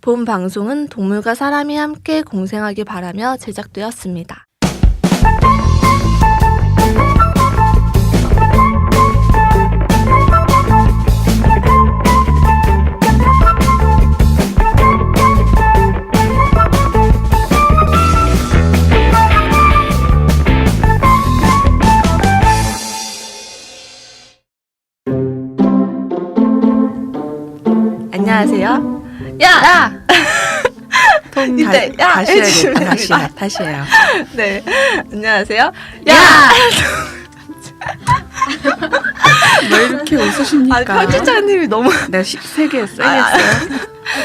본 방송은 동물과 사람이 함께 공생하길 바라며 제작되었습니다. 안녕하세요. 야! 통 이때 야! 다시 해야겠다. 다시 해요. 네. 안녕하세요. 야! 왜 이렇게 웃으십니까? 편집자님이 너무 내가 세게 했어요.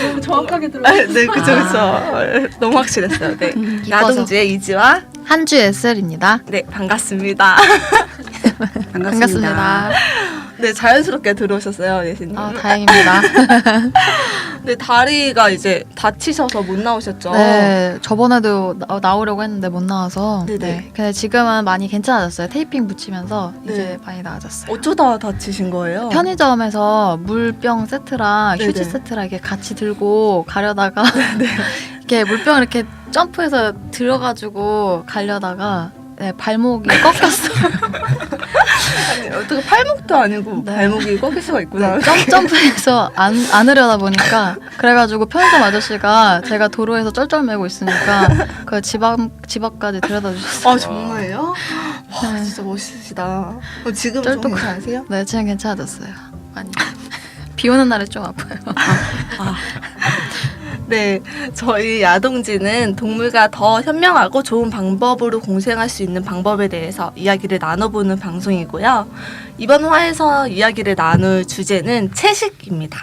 너무 정확하게 들어요. 네, 그쵸. 너무 확실했어요. 네. 이뻐서. 야동지의 이지와 한주 SL입니다. 네, 반갑습니다. 반갑습니다. 네, 자연스럽게 들어오셨어요, 예신님. 다행입니다. 네, 다리가 이제 다치셔서 못 나오셨죠? 네, 저번에도 나오려고 했는데 못 나와서. 네네. 네. 근데 지금은 많이 괜찮아졌어요. 테이핑 붙이면서 네. 이제 많이 나아졌어요. 어쩌다 다치신 거예요? 편의점에서 물병 세트랑 네네. 휴지 세트랑 이렇게 같이 들고 가려다가 이렇게 물병 이렇게 점프해서 들어가지고 가려다가 네, 발목이 꺾였어요. 아니, 어떻게 팔목도 아니고 네. 발목이 꺾일 수가 있구나. 점프해서 안으려다 보니까 그래가지고 편의점 아저씨가 제가 도로에서 쩔쩔매고 있으니까 그 집 앞까지 데려다 주셨어요. 아, 정말요? 와, 네. 진짜 멋있으시다. 지금 좀 쩔뚝. 괜찮으세요? 네, 지금 괜찮아졌어요. 많이. 비 오는 날에 좀 아파요. 네, 저희 야동지는 동물과 더 현명하고 좋은 방법으로 공생할 수 있는 방법에 대해서 이야기를 나눠보는 방송이고요. 이번 화에서 이야기를 나눌 주제는 채식입니다.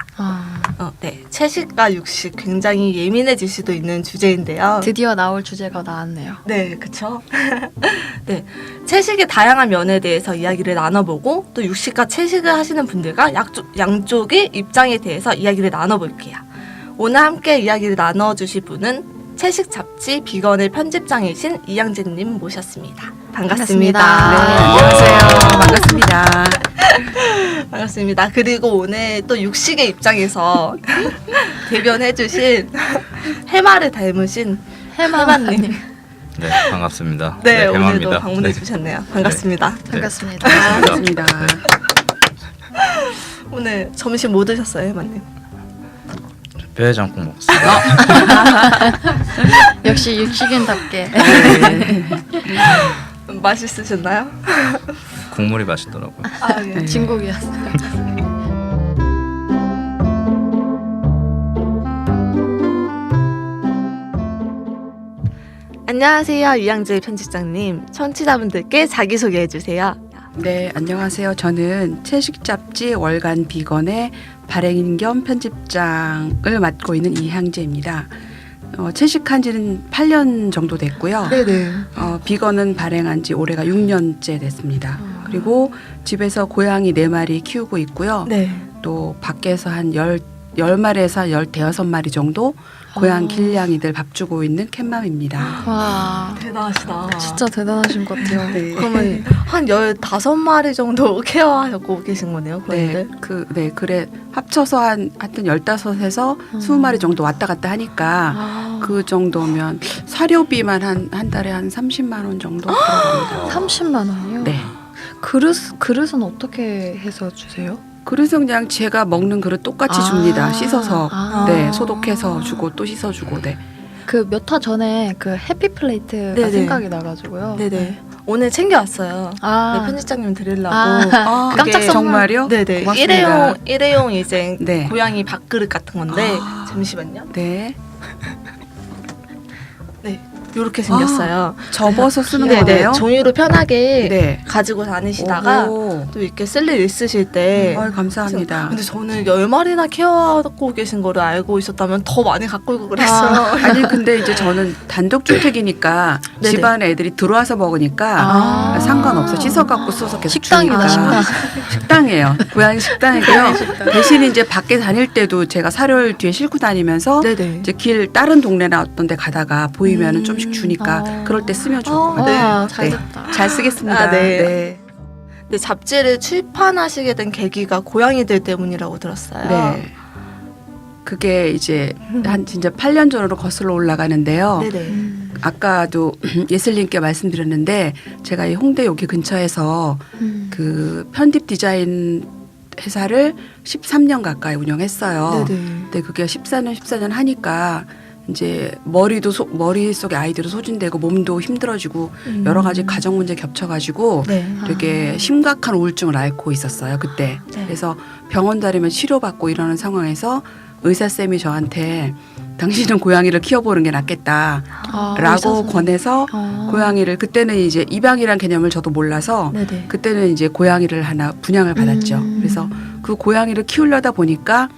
네, 채식과 육식 굉장히 예민해질 수도 있는 주제인데요. 드디어 나올 주제가 나왔네요. 네, 그쵸. 네, 채식의 다양한 면에 대해서 이야기를 나눠보고 또 육식과 채식을 하시는 분들과 양쪽의 입장에 대해서 이야기를 나눠볼게요. 오늘 함께 이야기를 나눠주실 분은 채식 잡지 비건의 편집장이신 이양재님 모셨습니다. 반갑습니다. 안녕하세요. 반갑습니다. 반갑습니다. 그리고 오늘 또 육식의 입장에서 대변해주신 해마를 닮으신 해마님. 네, 반갑습니다. 네, 오늘도 해마입니다. 방문해 네. 주셨네요. 반갑습니다. 네. 반갑습니다. 반갑습니다. 오늘 점심 뭐 드셨어요, 해마님? 뼈해장국 먹었습니다. 역시 육식인답게. 맛있으셨나요? 국물이 맛있더라고요. 아, 예. 진국이었어요. 안녕하세요, 이양재 편집장님. 청취자분들께 자기소개해 주세요. 네, 안녕하세요. 저는 채식 잡지 월간 비건의 발행인 겸 편집장을 맡고 있는 이향재입니다. 채식한 지는 8년 정도 됐고요. 네네. 비건은 발행한 지 올해가 6년째 됐습니다. 그리고 집에서 고양이 4마리 키우고 있고요. 네. 또 밖에서 한 10마리에서 15마리 정도 고양 길냥이들 밥 주고 있는 캣맘입니다. 와, 대단하시다. 진짜 대단하신 것 같아요. 네. 그러면 한 15마리 정도 케어하고 계신 거네요, 네, 고양이들? 그래 합쳐서 하여튼 15에서 20마리 정도 왔다 갔다 하니까 그 정도면 사료비만 한 달에 한 30만 원 정도 들어갑니다. 30만 원이요? 네. 그릇은 어떻게 해서 주세요? 그래서 그냥 제가 먹는 그릇 똑같이 줍니다. 씻어서 네, 소독해서 주고 또 씻어주고 네. 그 몇 화 전에 그 해피플레이트가 네네. 생각이 나가지고요. 네네. 오늘 챙겨왔어요. 네, 편집장님 드리려고. 그게 깜짝 선물. 정말요? 네네. 고맙습니다. 일회용 이제 네. 고양이 밥그릇 같은 건데 잠시만요. 네. 네. 요렇게 생겼어요. 접어서 쓰는 네네. 거네요. 종이로 편하게 네. 가지고 다니시다가 오. 또 이렇게 쓸 일 있으실 때 감사합니다. 근데 저는 10마리나 케어하고 계신 거를 알고 있었다면 더 많이 갖고 있고 그랬어요. 아니 근데 이제 저는 단독주택이니까 네네. 집안에 애들이 들어와서 먹으니까 상관없어. 씻어갖고 써서 계속 식당이다, 주니까. 식당이에요. 고양이 식당이고요. 대신 이제 밖에 다닐 때도 제가 사료를 뒤에 싣고 다니면서 네네. 이제 길 다른 동네나 어떤 데 가다가 보이면은 좀씩 주니까 그럴 때 쓰면 좋을 것 같아요. 와, 네. 잘 됐다. 잘 쓰겠습니다. 아, 네. 네. 근데 잡지를 출판하시게 된 계기가 고양이들 때문이라고 들었어요. 네. 그게 이제 한 진짜 8년 전으로 거슬러 올라가는데요. 네네. 아까도 예슬님께 말씀드렸는데 제가 이 홍대 여기 근처에서 그 편집 디자인 회사를 13년 가까이 운영했어요. 네네. 근데 그게 14년 하니까 이제 머릿속에 아이들도 소진되고 몸도 힘들어지고 여러 가지 가정 문제 겹쳐가지고 네. 되게 심각한 우울증을 앓고 있었어요 그때. 네. 그래서 병원 다니면 치료받고 이러는 상황에서 의사쌤이 저한테 당신은 고양이를 키워보는 게 낫겠다 라고 권해서 고양이를 그때는 이제 입양이란 개념을 저도 몰라서 네네. 그때는 이제 고양이를 하나 분양을 받았죠. 그래서 그 고양이를 키우려다 보니까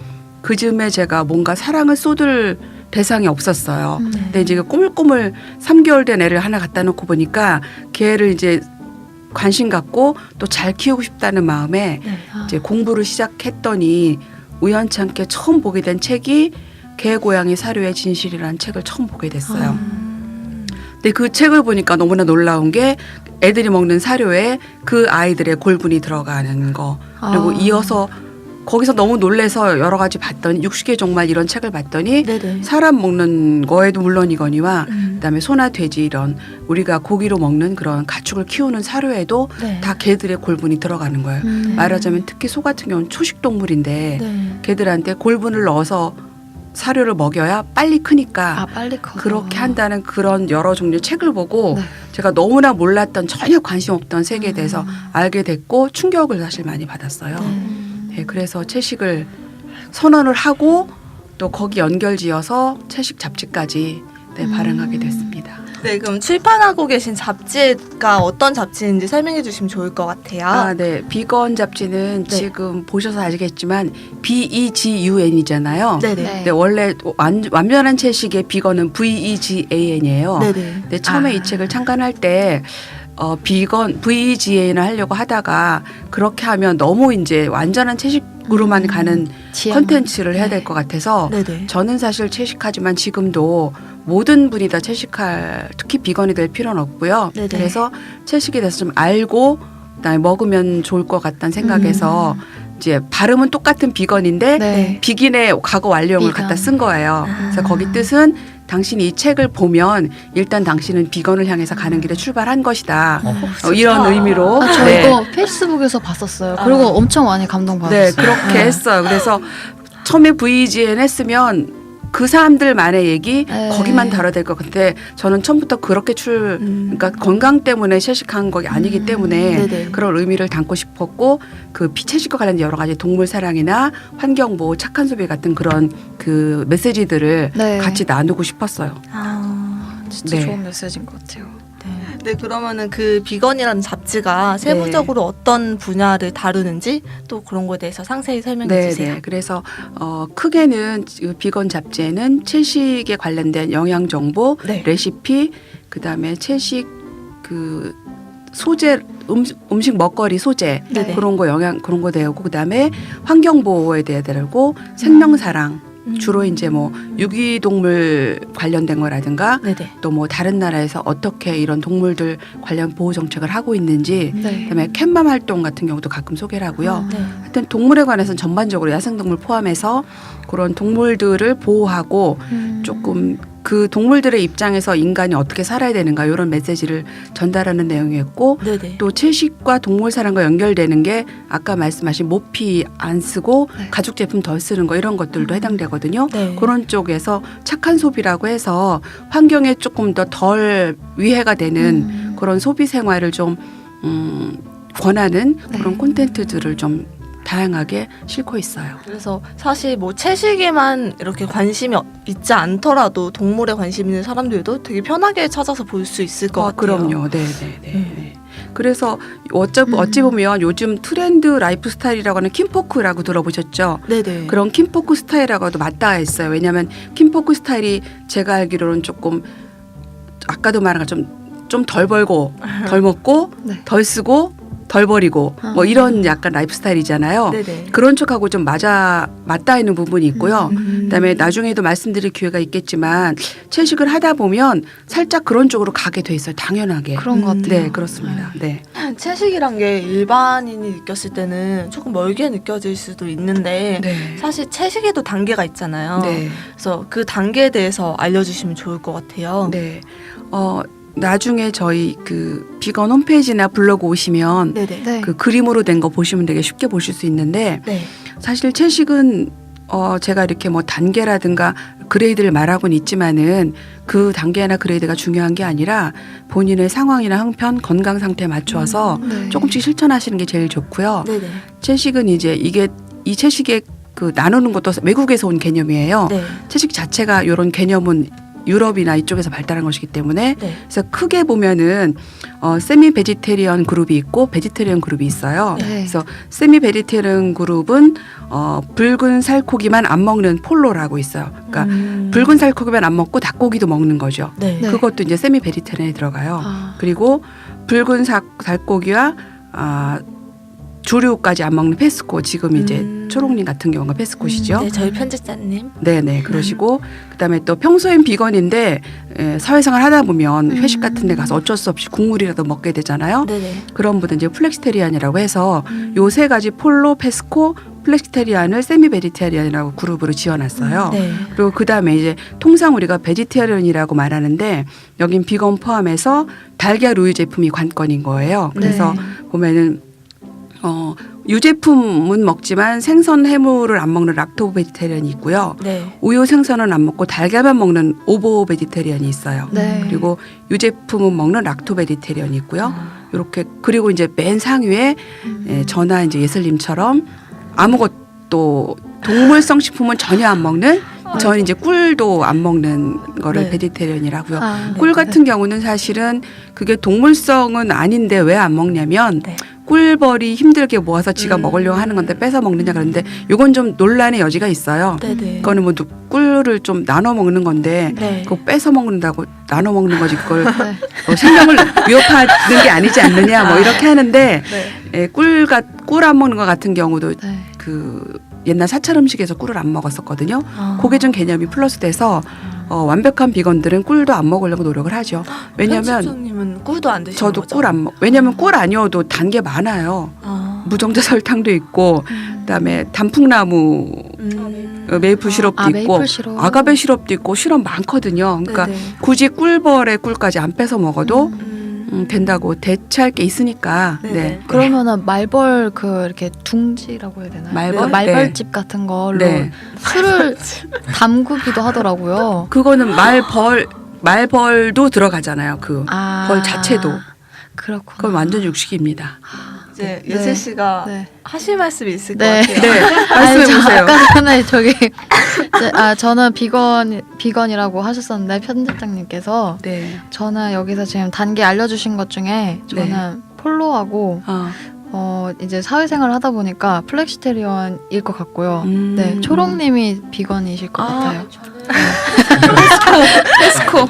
그 즈음에 제가 뭔가 사랑을 쏟을 대상이 없었어요. 근데 이제 꼬물꼬물 3개월 된 애를 하나 갖다 놓고 보니까 걔를 이제 관심 갖고 또 잘 키우고 싶다는 마음에 네. 이제 공부를 시작했더니 우연찮게 처음 보게 된 책이 개 고양이 사료의 진실이라는 책을 처음 보게 됐어요. 근데 그 책을 보니까 너무나 놀라운 게 애들이 먹는 사료에 그 아이들의 골분이 들어가는 거. 그리고 이어서 거기서 너무 놀래서 여러 가지 봤더니 60개 종말 이런 책을 봤더니 네네. 사람 먹는 거에도 물론이거니와 그다음에 소나 돼지 이런 우리가 고기로 먹는 그런 가축을 키우는 사료에도 네. 다 개들의 골분이 들어가는 거예요. 말하자면 특히 소 같은 경우는 초식 동물인데 네. 개들한테 골분을 넣어서 사료를 먹여야 빨리 크니까 빨리 커. 그렇게 한다는 그런 여러 종류의 책을 보고 네. 제가 너무나 몰랐던 전혀 관심 없던 세계에 대해서 알게 됐고 충격을 사실 많이 받았어요. 네, 그래서 채식을 선언을 하고 또 거기 연결지어서 채식 잡지까지 발행하게 됐습니다. 네, 그럼 출판하고 계신 잡지가 어떤 잡지인지 설명해 주시면 좋을 것 같아요. 네. 비건 잡지는 네. 지금 보셔서 아시겠지만 BEGUN이잖아요. 네네. 네. 근데 원래 완전한 채식의 비건은 VEGAN이에요. 네네. 근데 처음에 이 책을 창간할 때 비건 VEGAN을 하려고 하다가 그렇게 하면 너무 이제 완전한 채식으로만 가는 컨텐츠를 해야 될 것 같아서 네네. 저는 사실 채식하지만 지금도 모든 분이 다 채식할 특히 비건이 될 필요는 없고요. 네네. 그래서 채식에 대해서 좀 알고 그다음에 먹으면 좋을 것 같다는 생각에서 이제 발음은 똑같은 비건인데 네. 비긴의 과거 완료형을 비건. 갖다 쓴 거예요. 그래서 거기 뜻은 당신이 이 책을 보면 일단 당신은 비건을 향해서 가는 길에 출발한 것이다. 이런 의미로 저 이거 페이스북에서 봤었어요. 그리고 엄청 많이 감동받았어요. 네, 그렇게 했어요. 그래서 처음에 VGN 했으면 그 사람들만의 얘기 네. 거기만 다뤄야 될 것 같은데 저는 처음부터 그렇게 그러니까 건강 때문에 채식한 거 아니기 때문에 네네. 그런 의미를 담고 싶었고 그 피채식과 관련된 여러 가지 동물 사랑이나 환경 보호, 착한 소비 같은 그런 그 메시지들을 네. 같이 나누고 싶었어요. 진짜 네. 좋은 메시지인 것 같아요. 네, 그러면은 그 비건이라는 잡지가 세부적으로 어떤 분야를 다루는지 또 그런 거에 대해서 상세히 설명해 주세요. 네. 그래서 크게는 그 비건 잡지에는 채식에 관련된 영양 정보, 네. 레시피, 그다음에 채식 그 소재 음식 먹거리 소재 네네. 그런 거 영양 그런 거 되고 그다음에 환경 보호에 대해 다루고 생명 사랑 주로 이제 뭐 유기동물 관련된 거라든가 네네. 또 뭐 다른 나라에서 어떻게 이런 동물들 관련 보호 정책을 하고 있는지 네. 그다음에 캔맘 활동 같은 경우도 가끔 소개를 하고요. 네. 하여튼 동물에 관해서는 전반적으로 야생동물 포함해서 그런 동물들을 보호하고 조금 그 동물들의 입장에서 인간이 어떻게 살아야 되는가 이런 메시지를 전달하는 내용이었고 네네. 또 채식과 동물 사랑과 연결되는 게 아까 말씀하신 모피 안 쓰고 네. 가죽 제품 덜 쓰는 거 이런 것들도 해당되거든요. 네. 그런 쪽에서 착한 소비라고 해서 환경에 조금 더 덜 위해가 되는 그런 소비 생활을 좀 권하는 그런 네. 콘텐츠들을 좀 다양하게 싣고 있어요. 그래서 사실 뭐 채식에만 이렇게 관심이 있지 않더라도 동물에 관심 있는 사람들도 되게 편하게 찾아서 볼 수 있을 것 같아요. 그럼요. 네. 그래서 어찌 보면 요즘 트렌드 라이프 스타일이라고 하는 킴포크라고 들어보셨죠? 네네. 그런 킴포크 스타일하고도 맞닿아 있어요. 왜냐하면 킴포크 스타일이 제가 알기로는 조금 아까도 말한 것처럼 좀 덜 벌고 덜 먹고 네. 덜 쓰고 덜 버리고 뭐 이런 약간 라이프 스타일이잖아요. 네네. 그런 쪽하고 좀 맞닿아 있는 부분이 있고요. 그다음에 나중에도 말씀드릴 기회가 있겠지만 채식을 하다 보면 살짝 그런 쪽으로 가게 돼 있어요. 당연하게. 그런 것 같아요. 네, 그렇습니다. 네. 채식이란 게 일반인이 느꼈을 때는 조금 멀게 느껴질 수도 있는데 네. 사실 채식에도 단계가 있잖아요. 네. 그래서 그 단계에 대해서 알려주시면 좋을 것 같아요. 네. 나중에 저희 그 비건 홈페이지나 블로그 오시면 네네. 네. 그 그림으로 된 거 보시면 되게 쉽게 보실 수 있는데 네. 사실 채식은 제가 이렇게 뭐 단계라든가 그레이드를 말하고는 있지만은 그 단계나 그레이드가 중요한 게 아니라 본인의 상황이나 형편, 건강 상태에 맞춰서 네. 조금씩 실천하시는 게 제일 좋고요. 네네. 채식은 이제 이 채식의 그 나누는 것도 외국에서 온 개념이에요. 네. 채식 자체가 이런 개념은 유럽이나 이쪽에서 발달한 것이기 때문에 네. 그래서 크게 보면은 세미 베지테리언 그룹이 있고 베지테리언 그룹이 있어요. 네. 그래서 세미 베지테리언 그룹은 붉은 살코기만 안 먹는 폴로라고 있어요. 그러니까 붉은 살코기만 안 먹고 닭고기도 먹는 거죠. 네. 네. 그것도 이제 세미 베지테리언에 들어가요. 아, 그리고 붉은 살코기와 주류까지 안 먹는 페스코, 지금 이제 초롱님 같은 경우가 페스코시죠. 네, 저희 편집자님. 네네, 그러시고 그다음에 또 평소엔 비건인데 사회생활 하다 보면 회식 같은 데 가서 어쩔 수 없이 국물이라도 먹게 되잖아요. 네네. 그런 분은 이제 플렉스테리안이라고 해서 요 세 가지 폴로, 페스코, 플렉스테리안을 세미 베지테리안이라고 그룹으로 지어놨어요. 네. 그리고 그다음에 이제 통상 우리가 베지테리언이라고 말하는데 여긴 비건 포함해서 달걀 우유 제품이 관건인 거예요. 그래서 보면은 유제품은 먹지만 생선 해물을 안 먹는 락토 베지테리언이 있고요. 네. 우유 생선은 안 먹고 달걀만 먹는 오보 베지테리언이 있어요. 네. 그리고 유제품은 먹는 락토 베지테리언이 있고요. 이렇게 그리고 이제 맨 상위에 저나 이제 예슬님처럼 아무것도 동물성 식품은 전혀 안 먹는 저는 이제 꿀도 안 먹는 거를 네. 베지테리언이라고요. 아, 꿀 같은 경우는 사실은 그게 동물성은 아닌데 왜 안 먹냐면 네. 꿀벌이 힘들게 모아서 지가 먹으려고 하는 건데 뺏어 먹느냐 그런데 이건 좀 논란의 여지가 있어요. 네네. 그거는 뭐 꿀을 좀 나눠 먹는 건데 네. 그거 뺏어 먹는다고 나눠 먹는 거지 그걸 네. 생명을 위협하는 게 아니지 않느냐 뭐 이렇게 하는데 네. 꿀 안 먹는 것 같은 경우도 네. 그 옛날 사찰 음식에서 꿀을 안 먹었었거든요. 아. 그게 좀 개념이 플러스돼서 완벽한 비건들은 꿀도 안 먹으려고 노력을 하죠. 왜냐하면 편집자님은 꿀도 안 드시는 저도 거죠? 꿀 안 먹. 왜냐하면 꿀 아니어도 단 게 많아요. 아. 무정자 설탕도 있고 그다음에 단풍나무 메이플 시럽도 있고 메이플 시럽. 아가베 시럽도 있고 시럽 많거든요. 그러니까 네네. 굳이 꿀벌의 꿀까지 안 뺏어 먹어도 음. 된다고 대체할 게 있으니까. 네네. 네. 그러면은 말벌 그 이렇게 둥지라고 해야 되나요? 말벌? 그 말벌집 같은 걸로 네. 술을 담그기도 하더라고요. 그거는 말벌도 들어가잖아요. 그 아, 벌 자체도. 그렇구나. 그건 완전 육식입니다. 이제 네. 예슬 씨가 네. 하실 말씀이 있을 네. 것 같아요. 네, 아니, 말씀해 저 보세요. 아까 전에 저기 저는 비건이라고 하셨었는데 편집장님께서 네. 저는 여기서 지금 단계 알려주신 것 중에 저는 폴로하고 이제 사회생활을 하다 보니까 플렉시테리언일 것 같고요. 네, 초롱님이 비건이실 것 같아요. 페스코.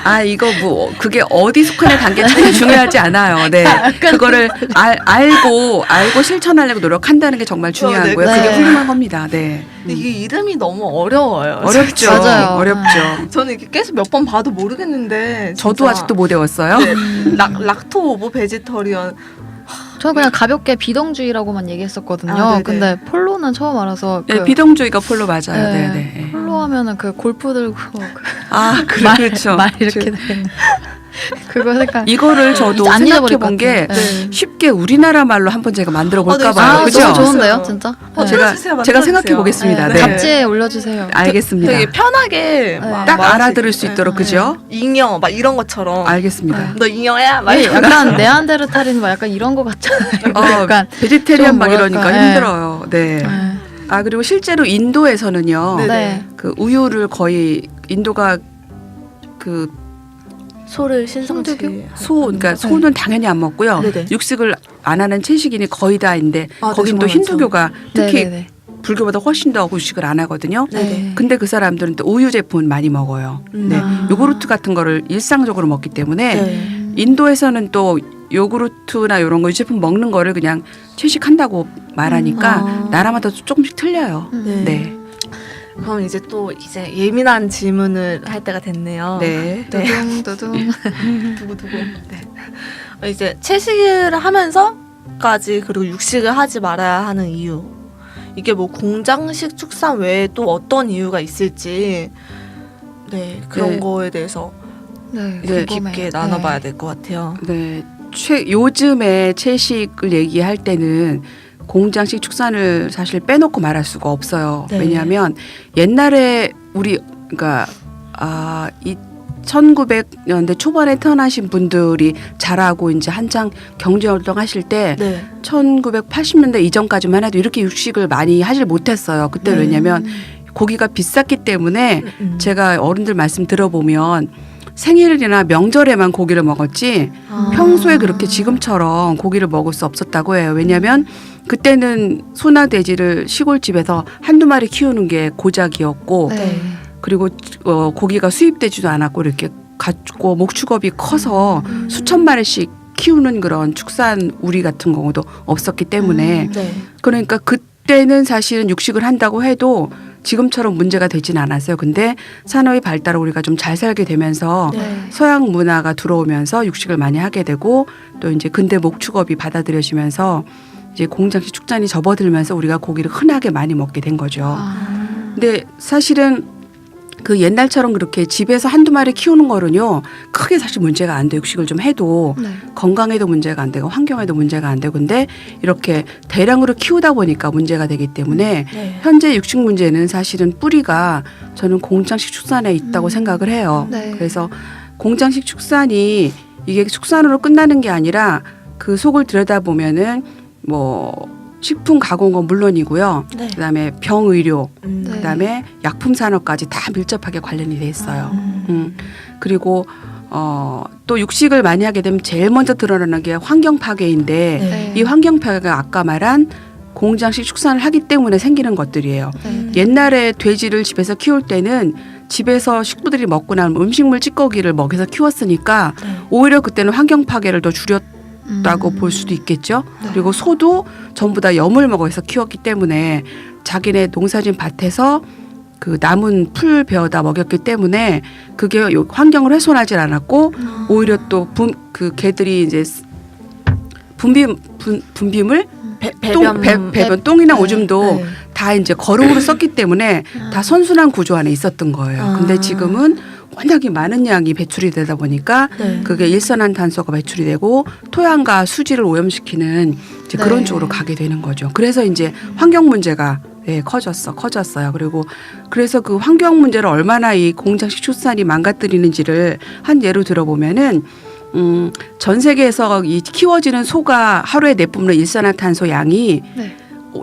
아, 이거 뭐 그게 어디 속하는 단계 전혀 중요하지 않아요. 네, 그거를 알고 실천하려고 노력한다는 게 정말 중요하고요. 네. 그게 네. 훌륭한 겁니다. 네, 근데 이게 이름이 너무 어려워요. 어렵죠. 맞아요. 어렵죠. 저는 이렇게 계속 몇 번 봐도 모르겠는데. 저도 진짜. 아직도 못 외웠어요. 네. 락토 오브 베지터리언. 저는 그냥 가볍게 비동주의라고만 얘기했었거든요. 아, 네네. 근데 폴로는 처음 알아서 네, 비동주의가 폴로 맞아요. 네, 네. 네. 폴로 하면은 그 골프 들고 그렇죠. 말 이렇게 되는 그거 색깔. 이거를 저도 안 생각해 잊어버릴 것 본 게 같아요. 네. 쉽게 우리나라 말로 한번 제가 만들어 볼까 네, 봐요. 아, 그죠? 너무 좋은데요, 좋았어요. 진짜. 들어주세요, 제가 만들어주세요. 생각해 보겠습니다. 네. 네. 잡지에 올려주세요. 알겠습니다. 되게 편하게 네. 막 딱 말할 알아들을 수 있- 있도록 그죠? 잉여 막 이런 것처럼. 알겠습니다. 너 잉여야? 막 네, 이런 약간 네안데르탈인 뭐 약간 이런 거 같잖아요. 약간 베지테리언 좀 막 뭐랄까, 이러니까 네. 힘들어요. 네. 네. 그리고 실제로 인도에서는요. 네. 네. 그 우유를 거의 인도가 그 소를 신성치. 그러니까 소는 당연히 안 먹고요. 네네. 육식을 안 하는 채식인이 거의 다인데 아, 네, 거긴 또 정말 힌두교가 특히 네네네. 불교보다 훨씬 더 육식을 안 하거든요. 네네. 근데 그 사람들은 또 우유 제품을 많이 먹어요. 네. 아. 요구르트 같은 거를 일상적으로 먹기 때문에 네. 인도에서는 또 요구르트나 이런 거 유제품 먹는 거를 그냥 채식한다고 말하니까 나라마다 조금씩 틀려요. 네. 그럼 이제 또 이제 예민한 질문을 할 때가 됐네요. 네. 두둥. 두구두구. 네. 이제 채식을 하면서까지 그리고 육식을 하지 말아야 하는 이유. 이게 뭐 공장식 축산 외에 또 어떤 이유가 있을지 그런 네. 거에 대해서 네, 이제 궁금해요. 깊게 나눠봐야 될 것 같아요. 네. 요즘에 채식을 얘기할 때는 공장식 축산을 사실 빼놓고 말할 수가 없어요. 네. 왜냐하면 옛날에 우리 그러니까 이 1900년대 초반에 태어나신 분들이 자라고 이제 한창 경제 활동하실 때 네. 1980년대 이전까지만 해도 이렇게 육식을 많이 하질 못했어요. 그때 네. 왜냐하면 고기가 비쌌기 때문에 음. 제가 어른들 말씀 들어보면 생일이나 명절에만 고기를 먹었지 아. 평소에 그렇게 지금처럼 고기를 먹을 수 없었다고 해요. 왜냐하면 그때는 소나 돼지를 시골집에서 한두 마리 키우는 게 고작이었고 네. 그리고 고기가 수입되지도 않았고 이렇게 갖고 목축업이 커서 수천 마리씩 키우는 그런 축산 우리 같은 경우도 없었기 때문에 네. 그러니까 그때는 사실은 육식을 한다고 해도 지금처럼 문제가 되진 않았어요. 근데 산업의 발달을 우리가 좀 잘 살게 되면서 네. 서양 문화가 들어오면서 육식을 많이 하게 되고 또 이제 근대 목축업이 받아들여지면서 이제 공장식 축산이 접어들면서 우리가 고기를 흔하게 많이 먹게 된 거죠. 근데 사실은 그 옛날처럼 그렇게 집에서 한두 마리 키우는 거는요 크게 사실 문제가 안 돼요. 육식을 좀 해도 네. 건강에도 문제가 안 되고 환경에도 문제가 안 되고 근데 이렇게 대량으로 키우다 보니까 문제가 되기 때문에 네. 현재 육식 문제는 사실은 뿌리가 저는 공장식 축산에 있다고 생각을 해요. 네. 그래서 공장식 축산이 이게 축산으로 끝나는 게 아니라 그 속을 들여다보면은 뭐 식품 가공은 물론이고요. 네. 그다음에 병의료, 음. 네. 그다음에 약품 산업까지 다 밀접하게 관련이 돼 있어요. 그리고 또 육식을 많이 하게 되면 제일 먼저 드러나는 게 환경 파괴인데 네. 이 환경 파괴가 아까 말한 공장식 축산을 하기 때문에 생기는 것들이에요. 네. 옛날에 돼지를 집에서 키울 때는 집에서 식구들이 먹고 나면 음식물 찌꺼기를 먹여서 키웠으니까 네. 오히려 그때는 환경 파괴를 더 줄였다고 볼 수도 있겠죠. 네. 그리고 소도 전부 다 염을 먹어서 키웠기 때문에 자기네 농사진 밭에서 그 남은 풀 베어다 먹였기 때문에 그게 환경을 훼손하지 않았고 오히려 또 그 개들이 이제 분비물 배변 똥이나 네. 오줌도 네. 다 이제 거름으로 썼기 때문에 다 선순환 구조 안에 있었던 거예요. 근데 지금은 워낙에 많은 양이 배출이 되다 보니까 네. 그게 일산화탄소가 배출이 되고 토양과 수질을 오염시키는 이제 그런 네. 쪽으로 가게 되는 거죠. 그래서 이제 환경 문제가 커졌어요. 그리고 그래서 그 환경 문제를 얼마나 이 공장식 축산이 망가뜨리는지를 한 예로 들어보면은 전 세계에서 이 키워지는 소가 하루에 내뿜는 일산화탄소 양이 네.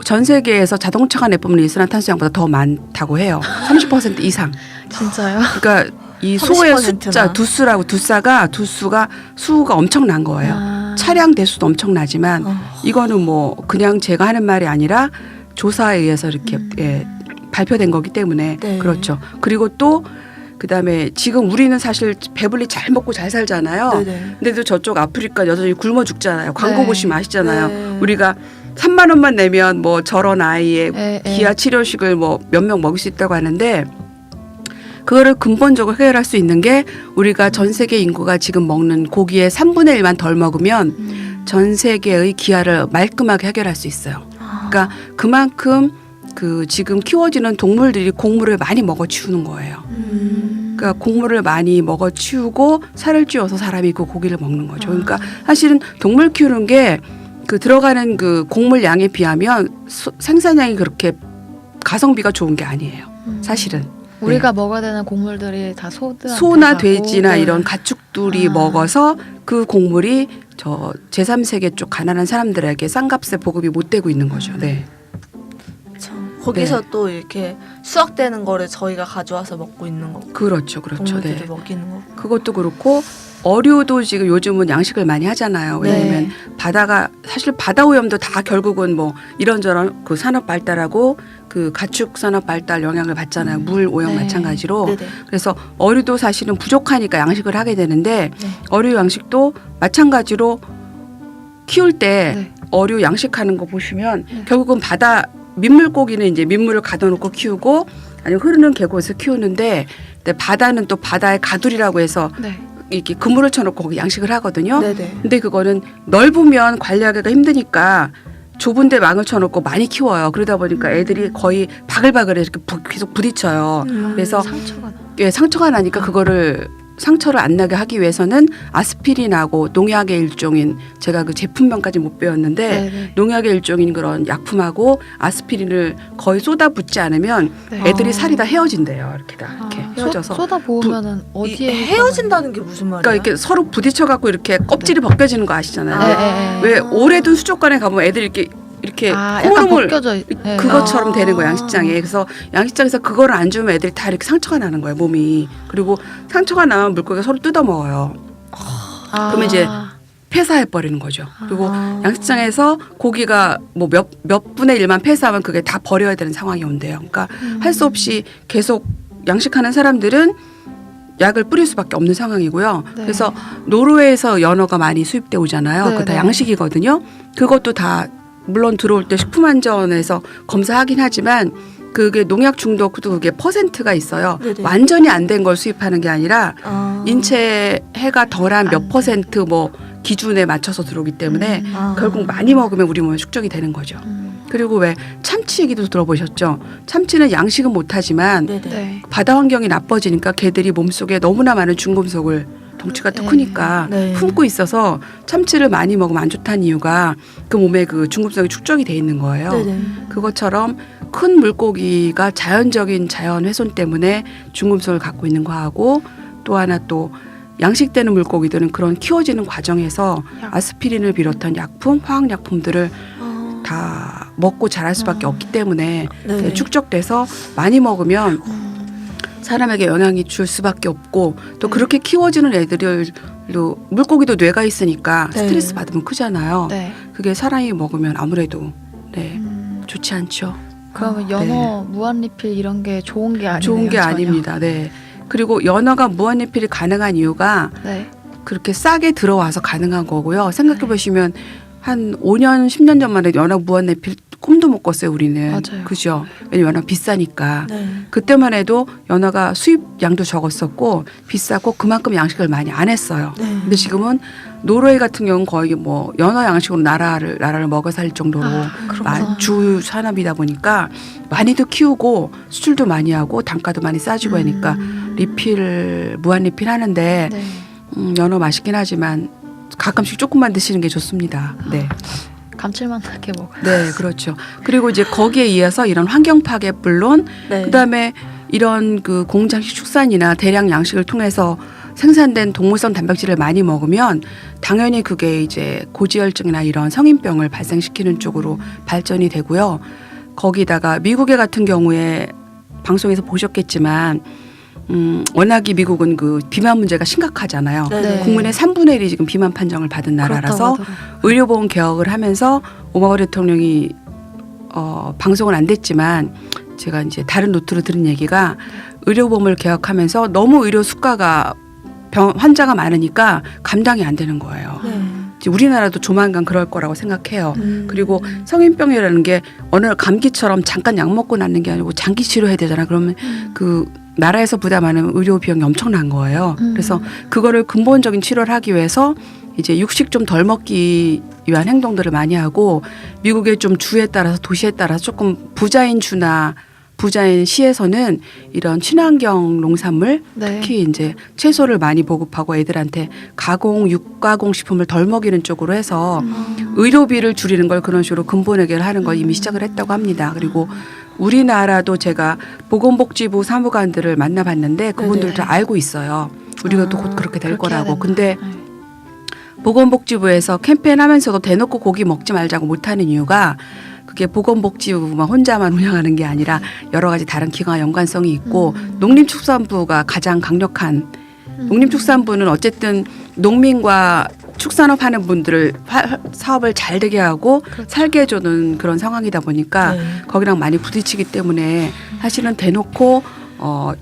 전 세계에서 자동차가 내뿜는 일산화탄소 양보다 더 많다고 해요. 30% 이상. 진짜요? 그러니까 이 소의 30%나. 숫자 수가 엄청난 거예요. 차량 대수도 엄청나지만 이거는 뭐 그냥 제가 하는 말이 아니라 조사에 의해서 이렇게 발표된 거기 때문에 네. 그렇죠. 그리고 또 그다음에 지금 우리는 사실 배불리 잘 먹고 잘 살잖아요. 네네. 근데도 저쪽 아프리카 여전히 굶어 죽잖아요. 광고 네. 보시면 아시잖아요. 네. 우리가 3만 원만 내면 뭐 저런 아이의 네, 네. 기아 치료식을 뭐 몇 명 먹을 수 있다고 하는데 그거를 근본적으로 해결할 수 있는 게 우리가 전 세계 인구가 지금 먹는 고기의 3분의 1만 덜 먹으면 전 세계의 기아를 말끔하게 해결할 수 있어요. 그러니까 그만큼 그 지금 키워지는 동물들이 곡물을 많이 먹어치우는 거예요. 그러니까 곡물을 많이 먹어치우고 살을 찌워서 사람이 그 고기를 먹는 거죠. 그러니까 사실은 동물 키우는 게 그 들어가는 그 곡물 양에 비하면 생산량이 그렇게 가성비가 좋은 게 아니에요. 사실은. 우리가 먹어야 되는 곡물들이 다 소나 돼지나 네. 이런 가축들이 먹어서 그 곡물이 저 제3세계 쪽 가난한 사람들에게 싼 값에 보급이 못 되고 있는 거죠. 네. 그렇죠. 거기서 또 이렇게 수확되는 거를 저희가 가져와서 먹고 있는 거고 그렇죠. 동물들을 네. 먹이는 거. 그것도 그렇고 어류도 지금 요즘은 양식을 많이 하잖아요. 왜냐하면 바다가 사실 바다 오염도 다 결국은 뭐 이런저런 그 산업 발달하고 그 가축 산업 발달 영향을 받잖아요. 물 오염 네. 마찬가지로. 네네. 그래서 어류도 사실은 부족하니까 양식을 하게 되는데 네. 어류 양식도 마찬가지로 키울 때 네. 어류 양식하는 거 보시면 네. 결국은 바다 민물고기는 이제 민물을 가둬놓고 키우고 아니면 흐르는 계곡에서 키우는데 근데 바다는 또 바다의 가두리라고 해서 네. 이렇게 그물을 쳐놓고 거기 양식을 하거든요. 네네. 근데 그거는 넓으면 관리하기가 힘드니까 좁은데 망을 쳐놓고 많이 키워요. 그러다 보니까 애들이 거의 바글바글해 이렇게 계속 부딪혀요. 그래서 상처가 나. 예, 상처가 나니까 그거를 상처를 안 나게 하기 위해서는 아스피린하고 농약의 일종인 제가 그 제품명까지 못 배웠는데 네네. 농약의 일종인 그런 약품하고 아스피린을 거의 쏟아붓지 않으면 네. 애들이 살이 다 헤어진대요. 이렇게 다 이렇게 헤어져서 쏟아 부으면은 어디에 헤어진다는 게 무슨 말이야? 그러니까 이렇게 서로 부딪혀 갖고 이렇게 껍질이 벗겨지는 거 아시잖아요. 네. 왜 오래둔 수족관에 가보면 애들이 이렇게 약간 흐물흐물 벗겨져. 네. 그것처럼 되는 거예요. 아. 양식장에. 그래서 양식장에서 그거를 안 주면 애들이 다 이렇게 상처가 나는 거예요. 몸이. 그리고 상처가 나면 물고기가 서로 뜯어 먹어요. 그러면 이제 폐사해 버리는 거죠. 그리고 양식장에서 고기가 뭐 몇 분의 1만 폐사하면 그게 다 버려야 되는 상황이 온대요. 그러니까 할 수 없이 계속 양식하는 사람들은 약을 뿌릴 수밖에 없는 상황이고요. 네. 그래서 노르웨이에서 연어가 많이 수입돼 오잖아요. 네, 그거 다 네. 양식이거든요. 그것도 다 물론 들어올 때 식품안전에서 검사하긴 하지만 그게 농약 중독도 그게 퍼센트가 있어요. 네네. 완전히 안 된 걸 수입하는 게 아니라 아. 인체 해가 덜한 몇 안 퍼센트 뭐 기준에 맞춰서 들어오기 때문에 아. 결국 많이 먹으면 우리 몸에 축적이 되는 거죠. 그리고 왜 참치 얘기도 들어보셨죠? 참치는 양식은 못하지만 네네. 네. 바다 환경이 나빠지니까 개들이 몸속에 너무나 많은 중금속을 덩치가 또 네. 크니까 네. 품고 있어서 참치를 많이 먹으면 안 좋다는 이유가 그 몸에 그 중금속이 축적이 돼 있는 거예요. 네네. 그것처럼 큰 물고기가 자연적인 자연 훼손 때문에 중금속을 갖고 있는 거하고 또 하나 또 양식되는 물고기들은 그런 키워지는 과정에서 아스피린을 비롯한 약품, 화학약품들을 아. 다 먹고 자랄 수밖에 없기 때문에 네네. 축적돼서 많이 먹으면 사람에게 영향이 줄 수밖에 없고 또 그렇게 키워지는 애들도 물고기도 뇌가 있으니까 네. 스트레스 받으면 크잖아요. 네. 그게 사람이 먹으면 아무래도 네, 좋지 않죠. 그러면 연어 무한 리필 이런 게 좋은 게 아니에요. 좋은 게 전혀? 아닙니다. 네. 그리고 연어가 무한 리필이 가능한 이유가 네. 그렇게 싸게 들어와서 가능한 거고요. 생각해 보시면 한 5년, 10년 전만 해도 연어 무한 리필 꿈도 못 꿨어요, 우리는. 맞아요. 그죠? 왜냐면 연어 비싸니까. 네. 그때만 해도 연어가 수입량도 적었었고 비싸고 그만큼 양식을 많이 안 했어요. 네. 근데 지금은 노르웨이 같은 경우는 거의 뭐 연어 양식으로 나라를 먹어 살 정도로 그렇구나. 주 산업이다 보니까 많이도 키우고 수출도 많이 하고 단가도 많이 싸지고 하니까 리필 무한 리필 하는데 네. 연어 맛있긴 하지만 가끔씩 조금만 드시는 게 좋습니다. 네. 감칠맛 나게 먹어요. 네, 그렇죠. 그리고 이제 거기에 이어서 이런 환경 파괴 물론 네. 그다음에 이런 그 공장식 축산이나 대량 양식을 통해서 생산된 동물성 단백질을 많이 먹으면 당연히 그게 이제 고지혈증이나 이런 성인병을 발생시키는 쪽으로 발전이 되고요. 거기다가 미국의 같은 경우에 방송에서 보셨겠지만 워낙에 미국은 그 비만 문제가 심각하잖아요. 네. 국민의 3분의 1이 지금 비만 판정을 받은 나라라서 그렇다고 하더라고요. 의료보험 개혁을 하면서 오바마 대통령이 방송은 안 됐지만 제가 이제 다른 노트로 들은 얘기가 의료보험을 개혁하면서 너무 의료 수가가 환자가 많으니까 감당이 안 되는 거예요. 네. 이제 우리나라도 조만간 그럴 거라고 생각해요. 그리고 성인병이라는 게 어느 감기처럼 잠깐 약 먹고 낫는 게 아니고 장기 치료해야 되잖아. 그러면 그 나라에서 부담하는 의료 비용이 엄청난 거예요. 그래서 그거를 근본적인 치료를 하기 위해서 이제 육식 좀 덜 먹기 위한 행동들을 많이 하고 미국의 좀 주에 따라서 도시에 따라서 조금 부자인 주나 부자인 시에서는 이런 친환경 농산물 네. 특히 이제 채소를 많이 보급하고 애들한테 가공 육가공 식품을 덜 먹이는 쪽으로 해서 의료비를 줄이는 걸 그런 식으로 근본 해결을 하는 걸 이미 시작을 했다고 합니다. 그리고 우리나라도 제가 보건복지부 사무관들을 만나봤는데 그분들도 네네. 알고 있어요. 우리가 또 곧 그렇게 될 그렇게 해야 거라고. 된다. 근데 네. 보건복지부에서 캠페인하면서도 대놓고 고기 먹지 말자고 못하는 이유가 그게 보건복지부만 혼자만 운영하는 게 아니라 여러 가지 다른 기관과 연관성이 있고 농림축산부가 가장 강력한 농림축산부는 어쨌든 농민과 축산업 하는 분들을 사업을 잘 되게 하고 살게 해주는 그런 상황이다 보니까 네. 거기랑 많이 부딪히기 때문에 사실은 대놓고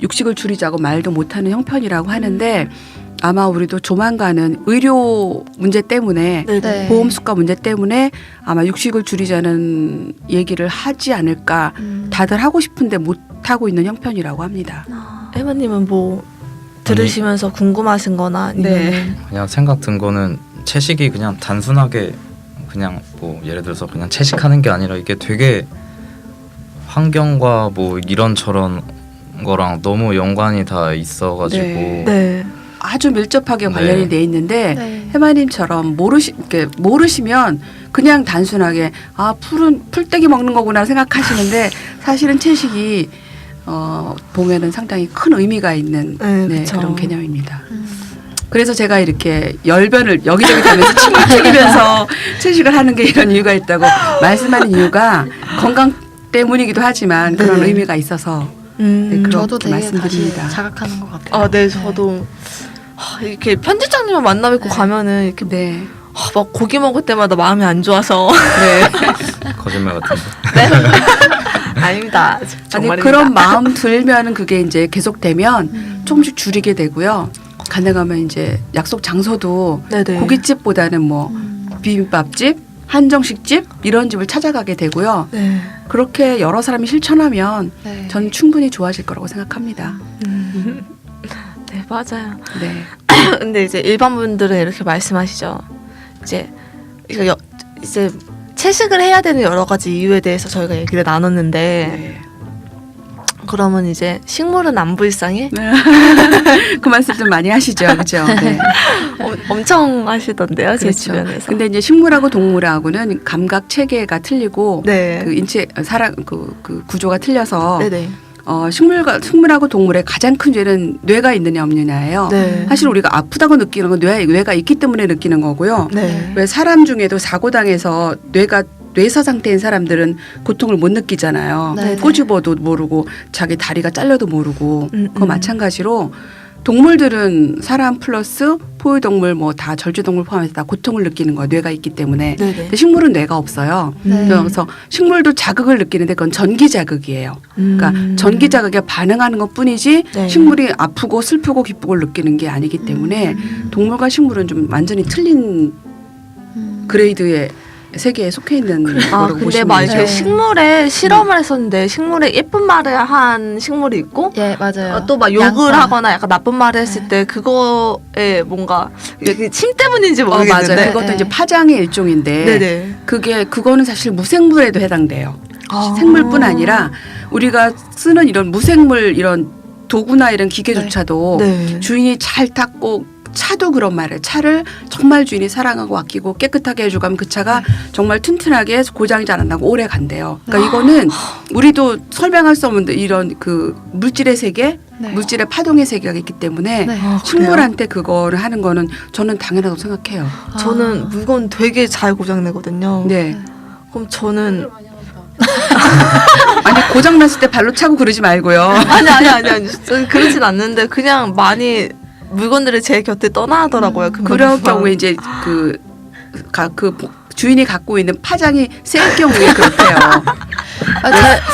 육식을 줄이자고 말도 못하는 형편이라고 하는데 아마 우리도 조만간은 의료 문제 때문에 네. 보험 수가 문제 때문에 아마 육식을 줄이자는 얘기를 하지 않을까. 다들 하고 싶은데 못 하고 있는 형편이라고 합니다. 에마님은 뭐 들으시면서 궁금하신거나 아니면 네. 그냥 생각 든 거는 채식이 그냥 단순하게 그냥 뭐 예를 들어서 그냥 채식하는 게 아니라 이게 되게 환경과 뭐 이런저런 거랑 너무 연관이 다 있어가지고 네. 네. 아주 밀접하게 네. 관련이 돼 있는데 네. 해마님처럼 모르시면 그냥 단순하게 아 풀은 풀떼기 먹는 거구나 생각하시는데 사실은 채식이 보면은 상당히 큰 의미가 있는 네, 그쵸. 그런 개념입니다. 그래서 제가 이렇게 열변을 여기저기 가면서 침을 튀기면서 채식을 하는 게 이런 이유가 있다고 말씀하는 이유가 건강 때문이기도 하지만 그런 네. 의미가 있어서 네, 그렇게 저도 되게 말씀드립니다. 다시 자각하는 것 같아요. 네, 저도 이렇게 편집장님만 만나 뵙고 네. 가면은 이렇게 네. 막 고기 먹을 때마다 마음이 안 좋아서 네. 거짓말 같은데. 아닙니다. 아니 정말입니다. 그런 마음 들면은 그게 이제 계속되면 조금씩 줄이게 되고요. 가능하면 이제 약속 장소도 네네. 고깃집보다는 뭐 비빔밥집, 한정식집 이런 집을 찾아가게 되고요. 네. 그렇게 여러 사람이 실천하면 네. 전 충분히 좋아질 거라고 생각합니다. 네, 맞아요. 네. 근데 이제 일반 분들은 이렇게 말씀하시죠. 이제 채식을 해야 되는 여러 가지 이유에 대해서 저희가 얘기를 나눴는데 네. 그러면 이제 식물은 안 불쌍해? 그 말씀 좀 많이 하시죠, 그렇죠? 네. 엄청 하시던데요, 제 주변에서. 근데 이제 식물하고 동물하고는 감각 체계가 틀리고 네. 그 인체 사람 그 구조가 틀려서 네네. 식물하고 동물의 가장 큰 죄는 뇌가 있느냐 없느냐예요. 네. 사실 우리가 아프다고 느끼는 건 뇌가 있기 때문에 느끼는 거고요. 네. 왜 사람 중에도 사고 당해서 뇌사 상태인 사람들은 고통을 못 느끼잖아요. 네. 꼬집어도 모르고 자기 다리가 잘려도 모르고 그거 음. 마찬가지로 동물들은 사람 플러스 포유동물 뭐 다 절제동물 포함해서 다 고통을 느끼는 거예요. 뇌가 있기 때문에. 네네. 근데 식물은 뇌가 없어요. 네. 그래서 식물도 자극을 느끼는데 그건 전기 자극이에요. 그러니까 전기 자극에 반응하는 것뿐이지 네. 식물이 아프고 슬프고 기쁘고 느끼는 게 아니기 때문에 동물과 식물은 좀 완전히 틀린 그레이드의 세계에 속해 있는 거라고 근데 보시면 막 되죠. 이렇게 식물에 실험을 했었는데 식물에 예쁜 말을 한 식물이 있고 예, 맞아요. 또 막 욕을 양파. 하거나 약간 나쁜 말을 했을 때 그거에 뭔가 이게 침 때문인지 맞아요. 모르겠는데 그것도 네. 이제 파장의 일종인데 네네. 그거는 사실 무생물에도 해당돼요. 아. 생물뿐 아니라 우리가 쓰는 이런 무생물 이런 도구나 이런 기계조차도 네. 주인이 잘 닦고 차도 그런 말을 차를 정말 주인이 사랑하고 아끼고 깨끗하게 해주고 하면 그 차가 정말 튼튼하게 고장이 잘 안 나고 오래 간대요. 그러니까 이거는 우리도 설명할 수 없는 이런 그 물질의 세계, 네. 물질의 파동의 세계가 있기 때문에 네. 식물한테 그거를 하는 거는 저는 당연하다고 생각해요. 저는 물건 되게 잘 고장내거든요. 네. 그럼 저는 아니 고장 났을 때 발로 차고 그러지 말고요. 아니 저는 그러진 않는데 그냥 많이 물건들을 제 곁에 떠나더라고요. 그럴 경우에 이제 주인이 갖고 있는 파장이 센 경우에 그렇대요.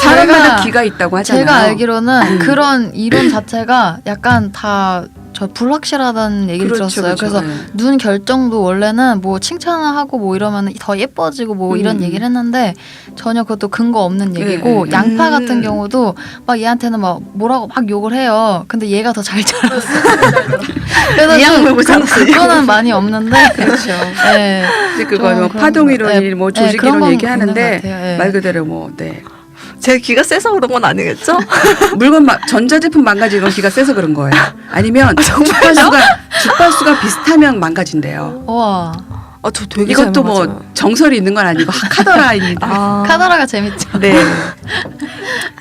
사람마다 귀가 있다고 하잖아요. 제가 알기로는 그런 이론 자체가 약간 다 저 불확실하다는 얘기를 그렇죠, 들었어요. 그렇죠. 그래서 네. 눈 결정도 원래는 뭐 칭찬을 하고 뭐 이러면 더 예뻐지고 뭐 이런 얘기를 했는데 전혀 그것도 근거 없는 얘기고 네. 양파 같은 경우도 막 얘한테는 막 뭐라고 막 욕을 해요. 근데 얘가 더 잘 자랐어. 그래서 이양물고 좀 자랐어요. 그거는 많이 없는데 그렇죠. 네. 이제 그거 좀 뭐 그런 파동 거. 이론이 네. 뭐 네, 조직 그런 이론 건 얘기하는데 있는 것 같아요. 네. 말 그대로 뭐 네. 제 귀가 세서 그런 건 아니겠죠? 물건 전자제품 망가지는 건 기가 세서 그런 거예요. 아니면 주파수가 비슷하면 망가진대요. 와 저 되게 이것도 잘 뭐 맞아요. 정설이 있는 건 아니고 카더라입니다. 카더라가 재밌죠. 네.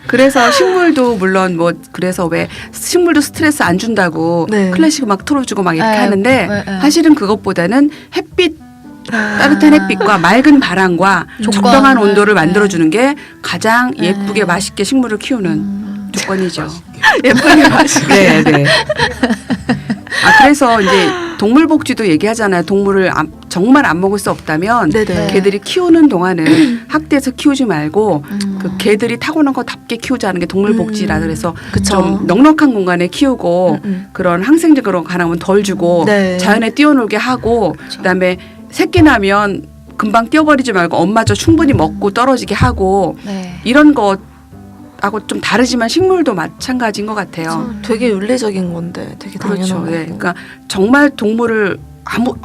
그래서 식물도 물론 뭐 그래서 왜 식물도 스트레스 안 준다고 네. 클래식 막 틀어주고 막 이렇게 네, 하는데 네, 네. 사실은 그것보다는 따뜻한 햇빛과 맑은 바람과 조건, 적당한 온도를 네. 만들어주는 게 가장 예쁘게 네. 맛있게 식물을 키우는 조건이죠. 예쁘게 마시게. 네. 그래서 이제 동물복지도 얘기하잖아요. 동물을 정말 안 먹을 수 없다면 네네. 개들이 키우는 동안은 학대해서 키우지 말고 그 개들이 타고난 거답게 키우자는 게 동물복지라 그래서 그쵸. 좀 넉넉한 공간에 키우고 그런 항생제로 가능하면 덜 주고 네. 자연에 뛰어놀게 하고 그다음에 새끼 나면 금방 뛰어버리지 말고 엄마저 충분히 먹고 떨어지게 하고 네. 이런 것하고 좀 다르지만 식물도 마찬가지인 것 같아요. 되게 윤리적인 건데 되게 당연한 그렇죠. 거고. 네. 그러니까 정말 동물을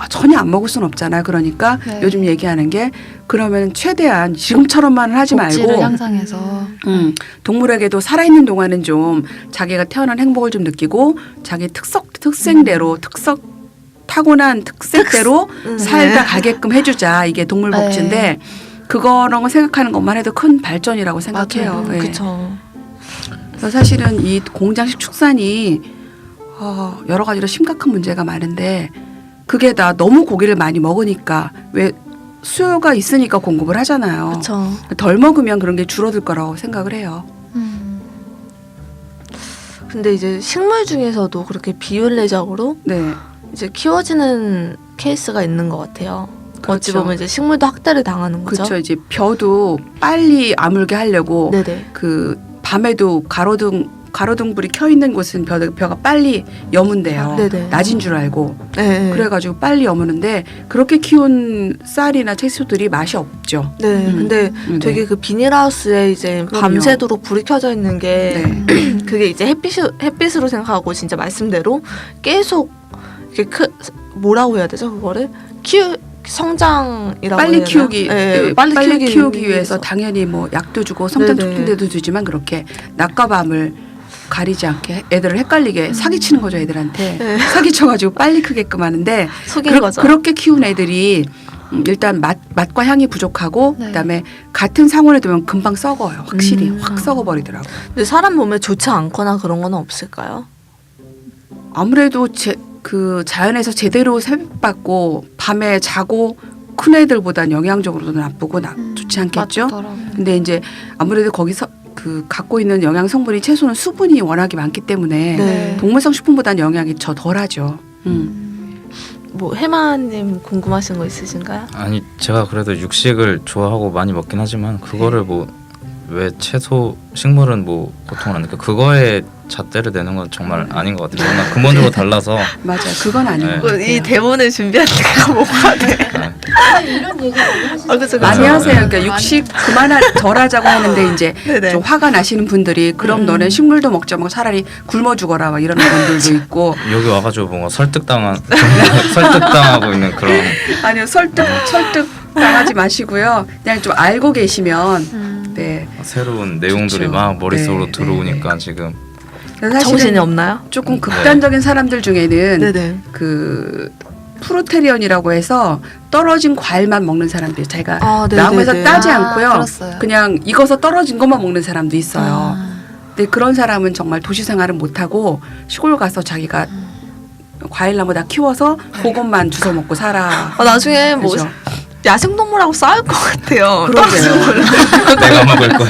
전혀 안 먹을 수는 없잖아요. 그러니까 네. 요즘 얘기하는 게 그러면 최대한 지금처럼만 하지 복지를 말고 향상해서 동물에게도 살아있는 동안은 좀 자기가 태어난 행복을 좀 느끼고 자기 특성대로 타고난 특색대로 살다 가게끔 해주자. 이게 동물복지인데 네. 그거랑 생각하는 것만 해도 큰 발전이라고 생각해요. 네. 그렇죠. 그래서 사실은 이 공장식 축산이 여러 가지로 심각한 문제가 많은데 그게 다 너무 고기를 많이 먹으니까 왜 수요가 있으니까 공급을 하잖아요. 그렇죠. 덜 먹으면 그런 게 줄어들 거라고 생각을 해요. 근데 이제 식물 중에서도 그렇게 비윤리적으로 네. 이제 키워지는 케이스가 있는 것 같아요. 어찌 그렇죠. 보면 이제 식물도 학대를 당하는 거죠. 그렇죠. 이제 벼도 빨리 아물게 하려고 네네. 그 밤에도 가로등불이 켜 있는 곳은 벼가 빨리 여문대요. 네네. 낮인 줄 알고 네. 그래가지고 빨리 여무는데 그렇게 키운 쌀이나 채소들이 맛이 없죠. 네. 근데 되게 그 비닐하우스에 이제 그럼요. 밤새도록 불이 켜져 있는 게 네. 그게 이제 햇빛으로 생각하고 진짜 말씀대로 계속 이렇게 뭐라고 해야 되죠 그거를 성장이라고 빨리 해야 되나? 키우기, 네, 빨리 키우기 위해서 당연히 뭐 약도 주고 성장 네네. 촉진제도 주지만 그렇게 낮과 밤을 가리지 않게 애들을 헷갈리게 사기치는 거죠 애들한테 네. 사기쳐가지고 빨리 크게끔 하는데 속인 거죠. 그렇게 키운 애들이 일단 맛과 향이 부족하고 네. 그다음에 같은 상온에 두면 금방 썩어요. 확실히 확 썩어버리더라고. 근데 사람 몸에 좋지 않거나 그런 건 없을까요? 아무래도 그 자연에서 제대로 섭외받고 밤에 자고 큰 애들보단 영양적으로도 나쁘고 좋지 않겠죠. 맞더라고요. 근데 이제 아무래도 거기서 그 갖고 있는 영양 성분이 채소는 수분이 워낙에 많기 때문에 네. 동물성 식품보다는 영양이 덜하죠. 뭐 해마님 궁금하신 거 있으신가요? 아니 제가 그래도 육식을 좋아하고 많이 먹긴 하지만 그거를 뭐 왜 채소 식물은 뭐 고통을 안 느껴 그거에 잣대를 내는 건 정말 아닌 것 같아요. 정말 근본적으로 달라서 맞아요. 그건 아닌 네. 것 같아요. 이 대본을 준비할 때가 뭐가 돼? 이런 얘기 많이 하시죠. 그쵸, 그쵸. 많이 하세요. 그러니까 많이. 육식 덜 하자고 하는데 이제 네네. 좀 화가 나시는 분들이 그럼 너는 식물도 먹지 말고 차라리 굶어 죽어라 막 이러는 분들도 있고 여기 와가지고 뭔가 설득당하고 있는 그런 아니요 설득 당하지 마시고요. 그냥 좀 알고 계시면 네. 새로운 내용들이 좋죠. 막 머릿속으로 네, 들어오니까 지금 사실은 정신이 없나요? 조금 극단적인 사람들 중에는 네네. 그 프루테리언이라고 해서 떨어진 과일만 먹는 사람들 자기가 아, 네네네. 나무에서 따지 않고요. 들었어요. 그냥 익어서 떨어진 것만 먹는 사람도 있어요. 아. 근데 그런 사람은 정말 도시 생활을 못하고 시골 가서 자기가 과일나무 다 키워서 그것만 주워 먹고 살아. 나중에 뭐 그죠? 야생동물하고 싸울 것 같아요. 그러게요. 내가 먹을 거야.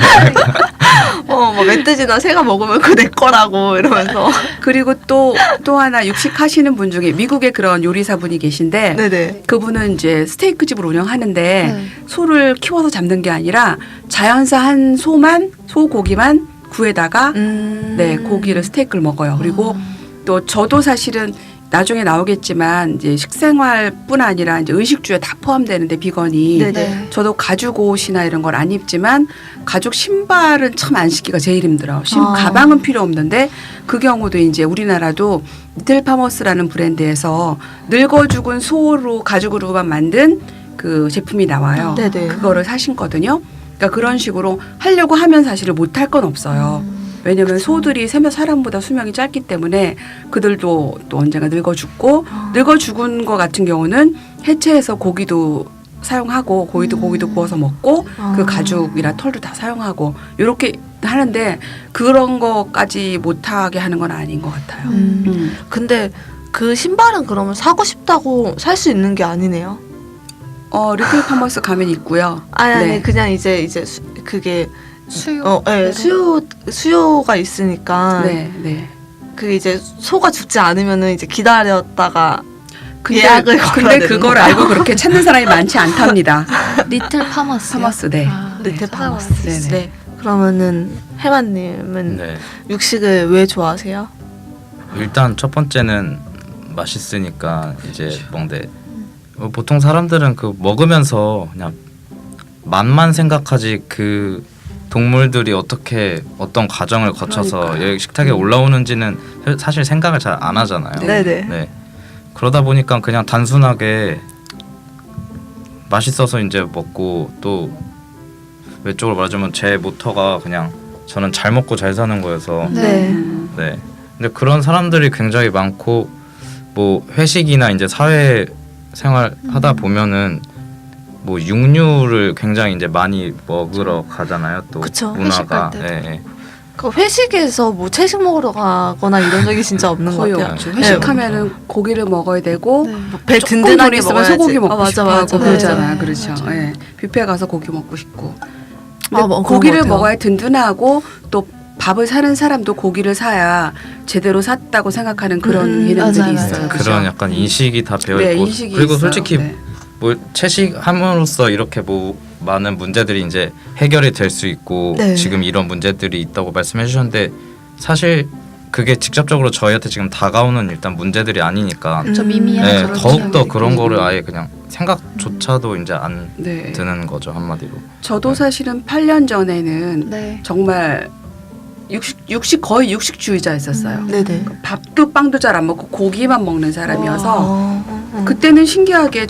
뭐 멧돼지나 새가 먹으면 그거 내 거라고 이러면서. 그리고 또 하나 육식 하시는 분 중에 미국에 그런 요리사분이 계신데 네네. 그분은 이제 스테이크 집을 운영하는데 네. 소를 키워서 잡는 게 아니라 자연사 한 소고기만 구에다가 네 고기를 스테이크를 먹어요. 그리고 또 저도 사실은 나중에 나오겠지만 이제 식생활뿐 아니라 이제 의식주에 다 포함되는데 비건이 네네. 저도 가죽 옷이나 이런 걸 안 입지만 가죽 신발은 참 안 신기가 제일 힘들어. 가방은 필요 없는데 그 경우도 이제 우리나라도 리틀 파머스라는 브랜드에서 늙어 죽은 소로 가죽으로만 만든 그 제품이 나와요. 네네. 그거를 사신거든요. 그러니까 그런 식으로 하려고 하면 사실 못할 건 없어요. 왜냐하면 소들이 사람보다 수명이 짧기 때문에 그들도 또 언젠가 늙어 죽고 늙어 죽은 거 같은 경우는 해체해서 고기도 사용하고 고기도 구워서 먹고 그 가죽이나 털도 다 사용하고 이렇게 하는데 그런 거까지 못하게 하는 건 아닌 것 같아요. 근데 그 신발은 그러면 사고 싶다고 살 수 있는 게 아니네요. 리틀 파머스 가면 있고요. 아니 네. 그냥 이제 그게 수요. 네, 수요가 있으니까 네, 네. 그게 이제 소가 죽지 않으면은 이제 기다렸다가 예약을 걸어야 근데 되는 그걸 건가요? 알고 그렇게 찾는 사람이 많지 않답니다. 리틀 파머스. 파머스, 네. 리틀 파머스. 네네. 네. 그러면은 해만님은 네. 육식을 왜 좋아하세요? 일단 첫 번째는 맛있으니까 이제 먹는데 보통 사람들은 그 먹으면서 그냥 맛만 생각하지 그 동물들이 어떻게 어떤 과정을 거쳐서 그러니까요. 여기 식탁에 올라오는지는 사실 생각을 잘 안 하잖아요. 네네. 네. 그러다 보니까 그냥 단순하게 맛있어서 이제 먹고 또 외적으로 말하자면 제 모터가 그냥 저는 잘 먹고 잘 사는 거여서 네. 네. 근데 그런 사람들이 굉장히 많고 뭐 회식이나 이제 사회 생활 하다 보면은 뭐 육류를 굉장히 이제 많이 먹으러 가잖아요. 또 그쵸, 문화가. 회식할 때도. 예, 예. 그 회식에서 뭐 채식 먹으러 가거나 이런 적이 진짜 없는 것 거의 같아요. 없죠. 네. 회식하면은 고기를 먹어야 되고 네. 배 조금 돈 든든하게 있으면 먹어야지. 소고기 먹고 맞아, 싶어 맞아, 하고 맞아. 그러잖아요. 네. 그렇죠. 맞아요. 예. 뷔페 가서 고기 먹고 싶고. 근데 뭐 그런 고기를 것 같아요. 먹어야 든든하고 또 밥을 사는 사람도 고기를 사야 제대로 샀다고 생각하는 그런 개념들이 맞아요, 있어요. 맞아요. 그죠? 그런 약간 인식이 다 배어 네, 있고 인식이 그리고 있어요. 솔직히 네. 뭐 채식함으로써 이렇게 뭐 많은 문제들이 이제 해결이 될 수 있고 네. 지금 이런 문제들이 있다고 말씀해 주셨는데 사실 그게 직접적으로 저희한테 지금 다가오는 일단 문제들이 아니니까 저 미미한 네, 그런 더욱더 생각이 그런 있고. 거를 아예 그냥 생각조차도 이제 안 네. 드는 거죠 한마디로. 저도 사실은 8년 전에는 네. 정말 육식 거의 육식주의자였었어요. 네네. 밥도 빵도 잘 안 먹고 고기만 먹는 사람이어서 그 그때는 신기하게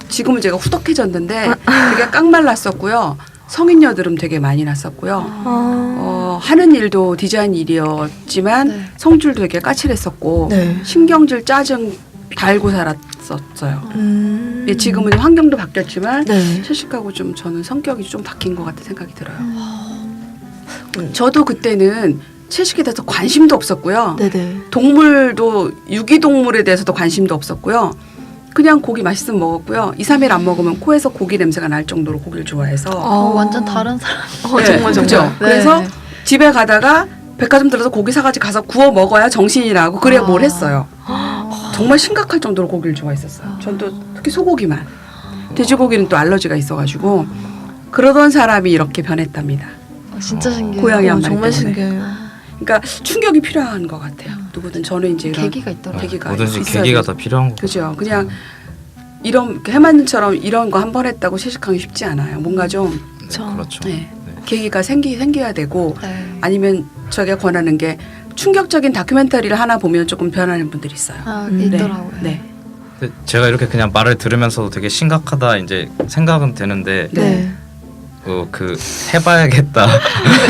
지금은 제가 후덕해졌는데 되게 깡말랐었고요. 성인여드름 되게 많이 났었고요. 하는 일도 디자인 일이었지만 네. 성질도 되게 까칠했었고 네. 신경질 짜증 달고 살았었어요. 예, 지금은 환경도 바뀌었지만 네. 채식하고 좀 저는 성격이 좀 바뀐 것 같은 생각이 들어요. 저도 그때는 채식에 대해서 관심도 없었고요. 네네. 동물도 유기동물에 대해서도 관심도 없었고요. 그냥 고기 맛있으면 먹었고요. 2, 3일 안 먹으면 코에서 고기 냄새가 날 정도로 고기를 좋아해서 완전 다른 사람. 네, 정말 그죠? 정말. 그래서 네. 집에 가다가 백화점 들어서 고기 사가지고 가서 구워 먹어야 정신이 나고 그래야 뭘 했어요. 정말 심각할 정도로 고기를 좋아했었어요. 전도 특히 소고기만. 돼지고기는 또 알러지가 있어가지고 그러던 사람이 이렇게 변했답니다. 진짜 신기해요. 고양이 한 마리 정말 때문에. 신기해요. 그러니까 충격이 필요한 것 같아요. 누구든 저는 이제 이런 계기가 있더라고요. 계기가 뭐든지 있어야 계기가 되죠. 더 필요한 거. 그죠. 그냥 이런 해만님처럼 이런 거 한 번 했다고 채식하기 쉽지 않아요. 뭔가 좀 네, 그쵸. 그렇죠. 네. 계기가 생겨야 되고 네. 아니면 제가 권하는 게 충격적인 다큐멘터리를 하나 보면 조금 변하는 분들이 있어요. 있더라고요. 네. 근데 제가 이렇게 그냥 말을 들으면서도 되게 심각하다 이제 생각은 되는데 네. 그 해봐야겠다.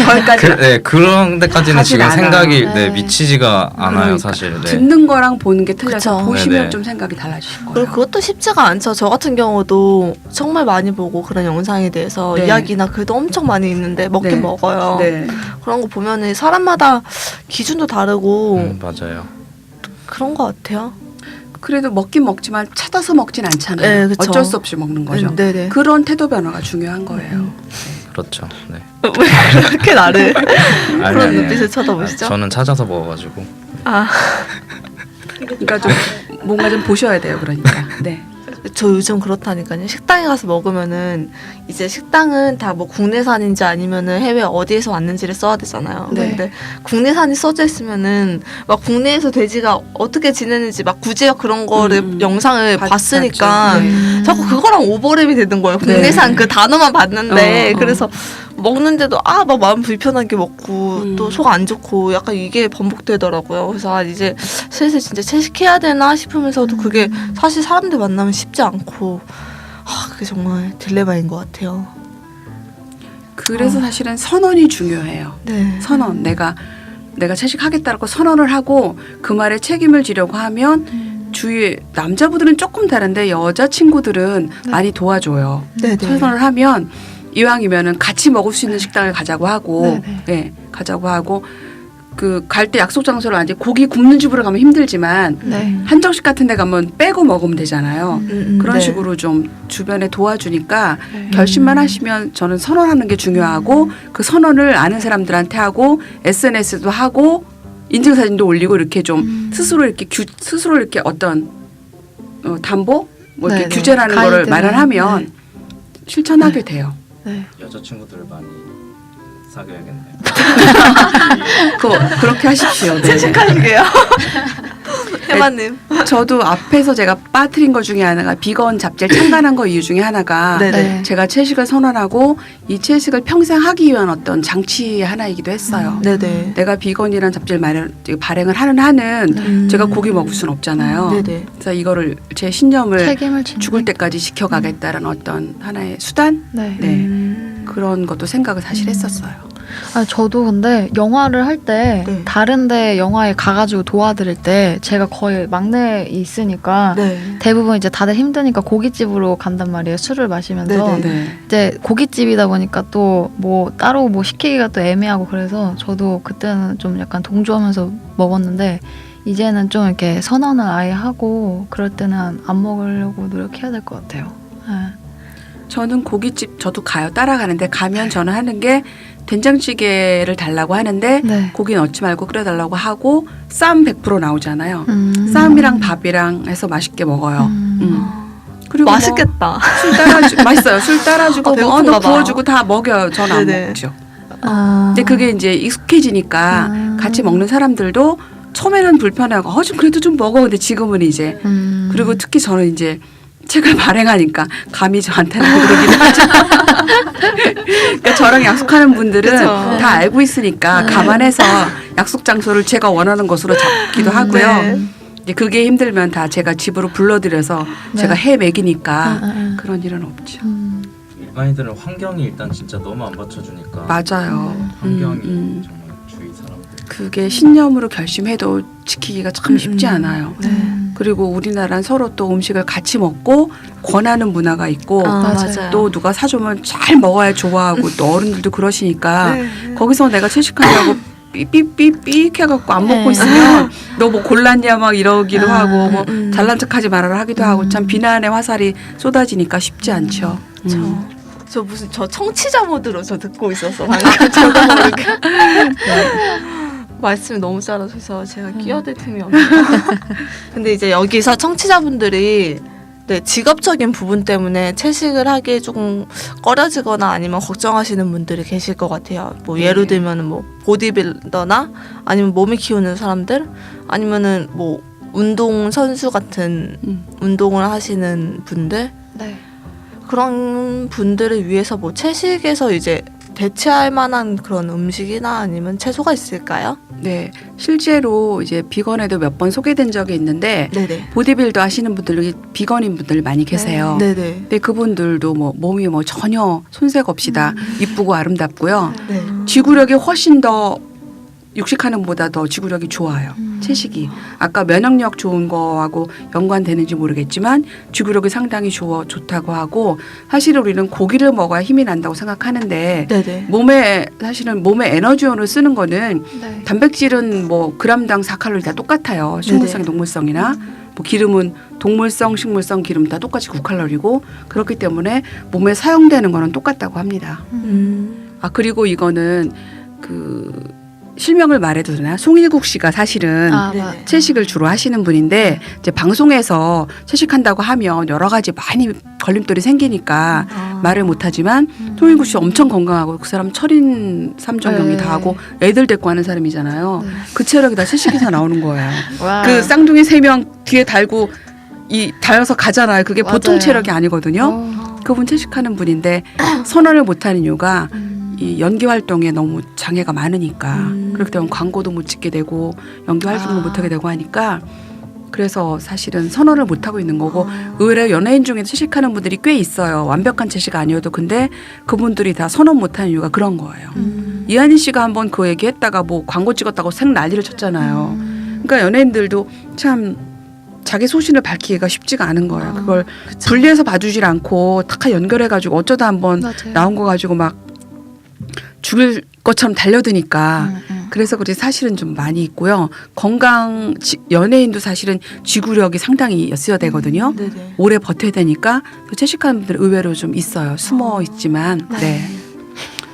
거기까지 그런 데까지는 가진 지금 않아요. 생각이 네. 미치지가 않아요 그러니까. 사실. 네. 듣는 거랑 보는 게 틀려서 그쵸. 보시면 네네. 좀 생각이 달라지실 거예요. 그리고 그것도 쉽지가 않죠. 저 같은 경우도 정말 많이 보고 그런 영상에 대해서 네. 이야기나 글도 엄청 많이 있는데 먹긴 네. 먹어요. 네. 그런 거 보면은 사람마다 기준도 다르고 맞아요. 그런 것 같아요. 그래도 먹긴 먹지만 찾아서 먹진 않잖아요. 네, 그쵸. 어쩔 수 없이 먹는 거죠. 네네. 그런 태도 변화가 중요한 거예요. 그렇죠. 네. 왜 그렇게 나를 그런 아니에요. 눈빛을 쳐다보시죠? 저는 찾아서 먹어가지고. 아, 그러니까 좀 뭔가 좀 보셔야 돼요. 그러니까. 네. 저 요즘 그렇다니까요. 식당에 가서 먹으면은 이제 식당은 다 뭐 국내산인지 아니면은 해외 어디에서 왔는지를 써야 되잖아요. 네. 근데 국내산이 써져 있으면은 막 국내에서 돼지가 어떻게 지내는지 막 굳이 그런 거를 영상을 봤으니까 봤죠. 네. 자꾸 그거랑 오버랩이 되는 거예요. 국내산 네. 그 단어만 봤는데 어. 그래서 먹는데도 막 마음 불편하게 먹고 또 속 안 좋고 약간 이게 반복되더라고요. 그래서 이제 슬슬 진짜 채식해야 되나 싶으면서도 그게 사실 사람들 만나면 쉽지 않고 그게 정말 딜레마인 것 같아요. 그래서 사실은 선언이 중요해요. 네. 선언. 내가 채식하겠다고 선언을 하고 그 말에 책임을 지려고 하면 주위에 남자분들은 조금 다른데 여자 친구들은 많이 도와줘요. 네, 네. 선언을 하면 이왕이면은 같이 먹을 수 있는 식당을 가자고 하고, 네, 네, 가자고 하고 그 갈 때 약속 장소를 아직 고기 굽는 집으로 가면 힘들지만 네. 한정식 같은 데 가면 빼고 먹으면 되잖아요. 그런 네. 식으로 좀 주변에 도와주니까 네. 결심만 하시면 저는 선언하는 게 중요하고 그 선언을 아는 사람들한테 하고 SNS도 하고 인증사진도 올리고 이렇게 좀 스스로 이렇게 어떤 담보 뭐 이렇게 네네. 규제라는 거를 가이드는, 마련하면 실천하게 돼요. 네. 여자친구들을 많이 사귀어야겠네요. 그렇게 하십시오. 네. 채식하시게요. 해마님. 저도 앞에서 제가 빠뜨린 것 중에 하나가 비건 잡지를 창간한 거 이유 중에 하나가 네네. 제가 채식을 선언하고 이 채식을 평생 하기 위한 어떤 장치 하나이기도 했어요. 네네. 내가 비건이라는 잡지를 발행을 하는 한은 제가 고기 먹을 수는 없잖아요. 네네. 그래서 이거를 제 신념을 책임을 지는 죽을 때까지 지켜가겠다는 어떤 하나의 수단? 네. 네. 그런 것도 생각을 사실 했었어요. 아, 저도 근데 영화를 할 때 네. 다른데 영화에 가가지고 도와드릴 때 제가 거의 막내에 있으니까 네. 대부분 이제 다들 힘드니까 고깃집으로 간단 말이에요. 술을 마시면서 네네. 네. 이제 고깃집이다 보니까 또 뭐 따로 뭐 시키기가 또 애매하고 그래서 저도 그때는 좀 약간 동조하면서 먹었는데 이제는 좀 이렇게 선언을 아예 하고 그럴 때는 안 먹으려고 노력해야 될 것 같아요. 네. 저는 고깃집 저도 가요. 따라가는데 가면 저는 하는 게 된장찌개를 달라고 하는데 네. 고기 넣지 말고 끓여달라고 하고 쌈 100% 나오잖아요. 쌈이랑 밥이랑 해서 맛있게 먹어요. 그리고 맛있겠다. 술 따라주 맛있어요. 술 따라주고 뭐 배고픈가 너 봐. 부어주고 다 먹여요. 저는 안 네네. 먹죠. 아. 근데 그게 이제 익숙해지니까 같이 먹는 사람들도 처음에는 불편하고 좀 그래도 좀 먹어. 근데 지금은 이제 그리고 특히 저는 이제 책을 발행하니까 감히 저한테는 그러기도 하죠. 그러니까 저랑 약속하는 분들은 그쵸. 다 알고 있으니까 감안해서 약속 장소를 제가 원하는 것으로 잡기도 하고요. 네. 이제 그게 힘들면 다 제가 집으로 불러들여서 네. 제가 해 먹이니까 그런 일은 없죠. 일반인들은 환경이 일단 진짜 너무 안 받쳐주니까 맞아요. 환경이 음. 정말 주위 사람들. 그게 신념으로 결심해도 지키기가 참 쉽지 않아요. 네. 그리고 우리나라는 서로 또 음식을 같이 먹고 권하는 문화가 있고 아, 맞아요. 맞아요. 또 누가 사주면 잘 먹어야 좋아하고 또 어른들도 그러시니까 네. 거기서 내가 채식한다고 삐삐삐삐 해갖고 안 먹고 네. 있으면 너 뭐 골랐냐 막 이러기도 아, 하고 뭐 잘난 척하지 말아라 하기도 하고 참 비난의 화살이 쏟아지니까 쉽지 않죠. 저 무슨 저 청취자 모드로 저 듣고 있어서 방금 저도 모르게 말씀이 너무 잘하셔서 제가 끼어들 틈이 없네요. 근데 이제 여기서 청취자분들이 네, 직업적인 부분 때문에 채식을 하기에 조금 꺼려지거나 아니면 걱정하시는 분들이 계실 것 같아요. 뭐 예를 들면 뭐 보디빌더나 아니면 몸을 키우는 사람들 아니면은 뭐 운동 선수 같은 운동을 하시는 분들 네. 그런 분들을 위해서 뭐 채식에서 이제 대체할 만한 그런 음식이나 아니면 채소가 있을까요? 네, 실제로 이제 비건에도 몇 번 소개된 적이 있는데 네네. 보디빌더 하시는 분들 비건인 분들 많이 계세요. 네네. 근데 그분들도 뭐 몸이 뭐 전혀 손색 없이 다 이쁘고 아름답고요. 네. 지구력이 훨씬 더 육식하는 것보다 더 지구력이 좋아요. 채식이. 아까 면역력 좋은 거하고 연관되는지 모르겠지만 지구력이 상당히 좋다고 하고 사실 우리는 고기를 먹어야 힘이 난다고 생각하는데 네네. 몸에 사실은 몸에 에너지원을 쓰는 거는 네. 단백질은 뭐 그람당 4칼로리 다 똑같아요. 식물성, 동물성이나 뭐 기름은 동물성, 식물성 기름 다 똑같이 9칼로리고 그렇기 때문에 몸에 사용되는 거는 똑같다고 합니다. 아 그리고 이거는 그 실명을 말해도 되나? 송일국 씨가 사실은 아, 네네. 채식을 주로 하시는 분인데 이제 방송에서 채식한다고 하면 여러 가지 많이 걸림돌이 생기니까 말을 못하지만 송일국 씨 엄청 건강하고 그 사람 철인 3종 경기 다 하고 애들 데리고 하는 사람이잖아요. 네. 그 체력이 다 채식에서 나오는 거예요. 와. 그 쌍둥이 3명 뒤에 달고 달려서 가잖아요. 그게 보통 맞아요. 체력이 아니거든요. 그분 채식하는 분인데 선언을 못하는 이유가 이 연기 활동에 너무 장애가 많으니까 그렇기 때문에 광고도 못 찍게 되고 연기 활동도 못하게 되고 하니까 그래서 사실은 선언을 못하고 있는 거고 의외로 연예인 중에 채식하는 분들이 꽤 있어요. 완벽한 채식 아니어도 근데 그분들이 다 선언 못하는 이유가 그런 거예요. 이한희 씨가 한번 그 얘기했다가 뭐 광고 찍었다고 생 난리를 쳤잖아요. 그러니까 연예인들도 참 자기 소신을 밝히기가 쉽지가 않은 거예요. 그걸 분리해서 봐주질 않고 다 연결해가지고 어쩌다 한번 맞아요. 나온 거 가지고 막 죽을 것처럼 달려드니까 그래서 그렇지 사실은 좀 많이 있고요. 연예인도 사실은 지구력이 상당히 있어야 되거든요. 네네. 오래 버텨야 되니까 채식하는 분들 의외로 좀 있어요. 숨어 있지만 네.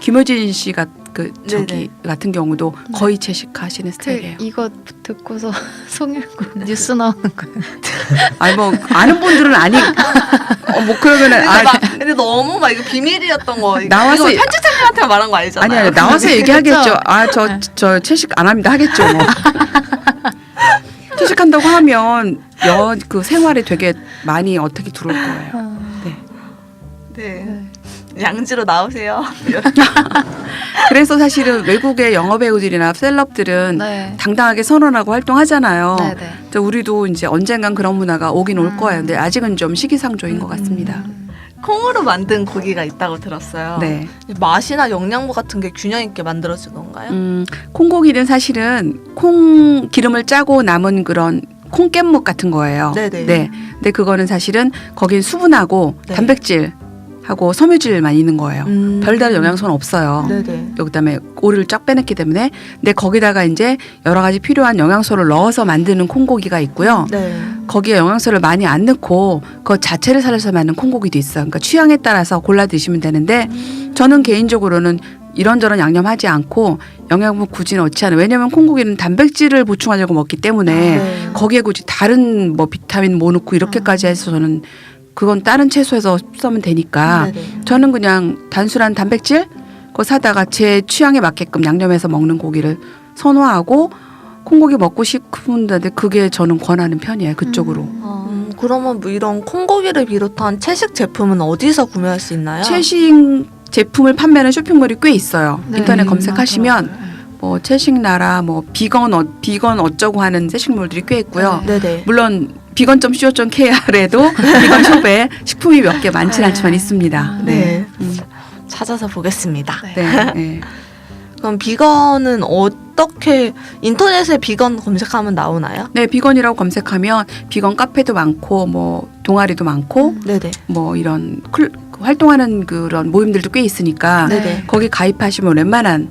김효진 씨 그 저기 같은 경우도 거의 채식하시는 스타일이에요. 이거 듣고서 송일구 뉴스 나오는 거예요. 아니 뭐 아는 분들은 아니 뭐 그러면은 근데 너무 막 이거 비밀이었던 거 나와서 이거 편집장님한테 말한 거 아니잖아요. 아니 나와서 얘기하겠죠. 아 저 채식 안 합니다 하겠죠. 뭐. 채식한다고 하면 그 생활에 되게 많이 어떻게 들어올 거예요. 네. 양지로 나오세요. 그래서 사실은 외국의 영어 배우들이나 셀럽들은 네. 당당하게 선언하고 활동하잖아요. 네네. 근데 우리도 이제 언젠간 그런 문화가 오긴 올 거예요. 근데 아직은 좀 시기상조인 것 같습니다. 콩으로 만든 고기가 있다고 들었어요. 네. 맛이나 영양소 같은 게 균형 있게 만들어진 건가요? 콩고기는 사실은 콩 기름을 짜고 남은 그런 콩깻묵 같은 거예요. 네네. 네. 근데 그거는 사실은 거긴 수분하고 네. 단백질하고 섬유질만 있는 거예요. 별다른 영양소는 없어요. 네네. 그다음에 오리를 쫙 빼냈기 때문에 근데 거기다가 이제 여러 가지 필요한 영양소를 넣어서 만드는 콩고기가 있고요. 네. 거기에 영양소를 많이 안 넣고 그 자체를 살려서 만든 콩고기도 있어요. 그러니까 취향에 따라서 골라 드시면 되는데 저는 개인적으로는 이런저런 양념하지 않고 영양분 굳이 넣지 않아요. 왜냐하면 콩고기는 단백질을 보충하려고 먹기 때문에 네. 거기에 굳이 다른 뭐 비타민 뭐 넣고 이렇게까지 해서 저는 그건 다른 채소에서 써면 되니까 네네. 저는 그냥 단순한 단백질 그거 사다가 제 취향에 맞게끔 양념해서 먹는 고기를 선호하고 콩고기 먹고 싶은데 그게 저는 권하는 편이에요. 그쪽으로. 그러면 뭐 이런 콩고기를 비롯한 채식 제품은 어디서 구매할 수 있나요? 채식 제품을 판매하는 쇼핑몰이 꽤 있어요. 네. 인터넷 검색하시면 맞아요. 뭐 채식나라 뭐 비건 어쩌고 하는 채식몰들이 꽤 있고요. 네네. 물론 비건.co.kr에도 비건숍에 식품이 몇 개 많진 네. 않지만 있습니다. 네. 음. 찾아서 보겠습니다. 네. 네. 네. 그럼 비건은 어떻게 인터넷에 비건 검색하면 나오나요? 네, 비건이라고 검색하면 비건 카페도 많고 뭐 동아리도 많고 네네. 뭐 이런 활동하는 그런 모임들도 꽤 있으니까 네네. 거기 가입하시면 웬만한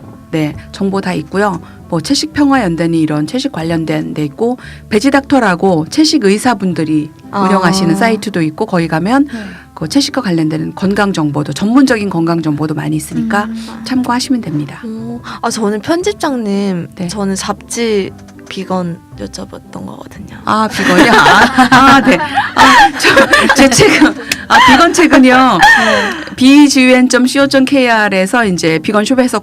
정보 다 있고요. 뭐 채식평화연대니 이런 채식 관련된 데 있고 베지닥터라고 채식 의사분들이 운영하시는 사이트도 있고 거기 가면 그 채식과 관련된 건강 정보도 전문적인 건강 정보도 많이 있으니까 참고하시면 됩니다. 저는 편집장님, 네. 저는 잡지 비건 여쭤봤던 거거든요. 아, 비건이요? 네. 제 책은, 비건 책은요, bgun.co.kr에서 이제 비건숍에서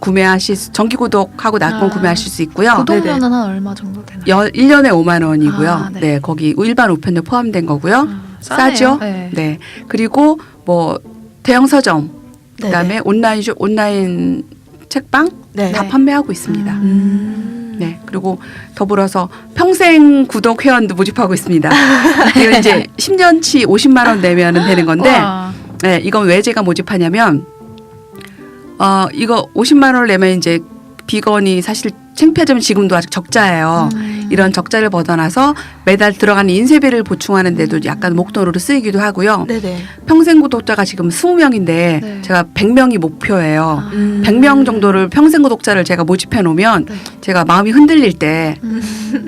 정기 구독하고 나면 구매하실 수 있고요. 구독료는 한 얼마 정도 되나요? 1년에 5만 원이고요. 네. 네, 거기 일반 우편료 포함된 거고요. 싸네요. 싸죠? 네. 네. 그리고 뭐, 대형 서점, 네네. 그다음에 온라인 책방 네. 다 판매하고 있습니다. 네. 그리고 더불어서 평생 구독 회원도 모집하고 있습니다. 이거 이제 10년치 50만 원 내면은 되는 건데, 와. 네, 이건 왜 제가 모집하냐면, 이거 50만 원을 내면 이제 비건이 사실 창피하지만 지금도 아직 적자예요. 이런 적자를 벗어나서 매달 들어가는 인쇄비를 보충하는 데도 약간 목돈으로 쓰이기도 하고요. 네네. 평생 구독자가 지금 20명인데 네. 제가 100명이 목표예요. 아. 100명 정도를 평생 구독자를 제가 모집해 놓으면 네. 제가 마음이 흔들릴 때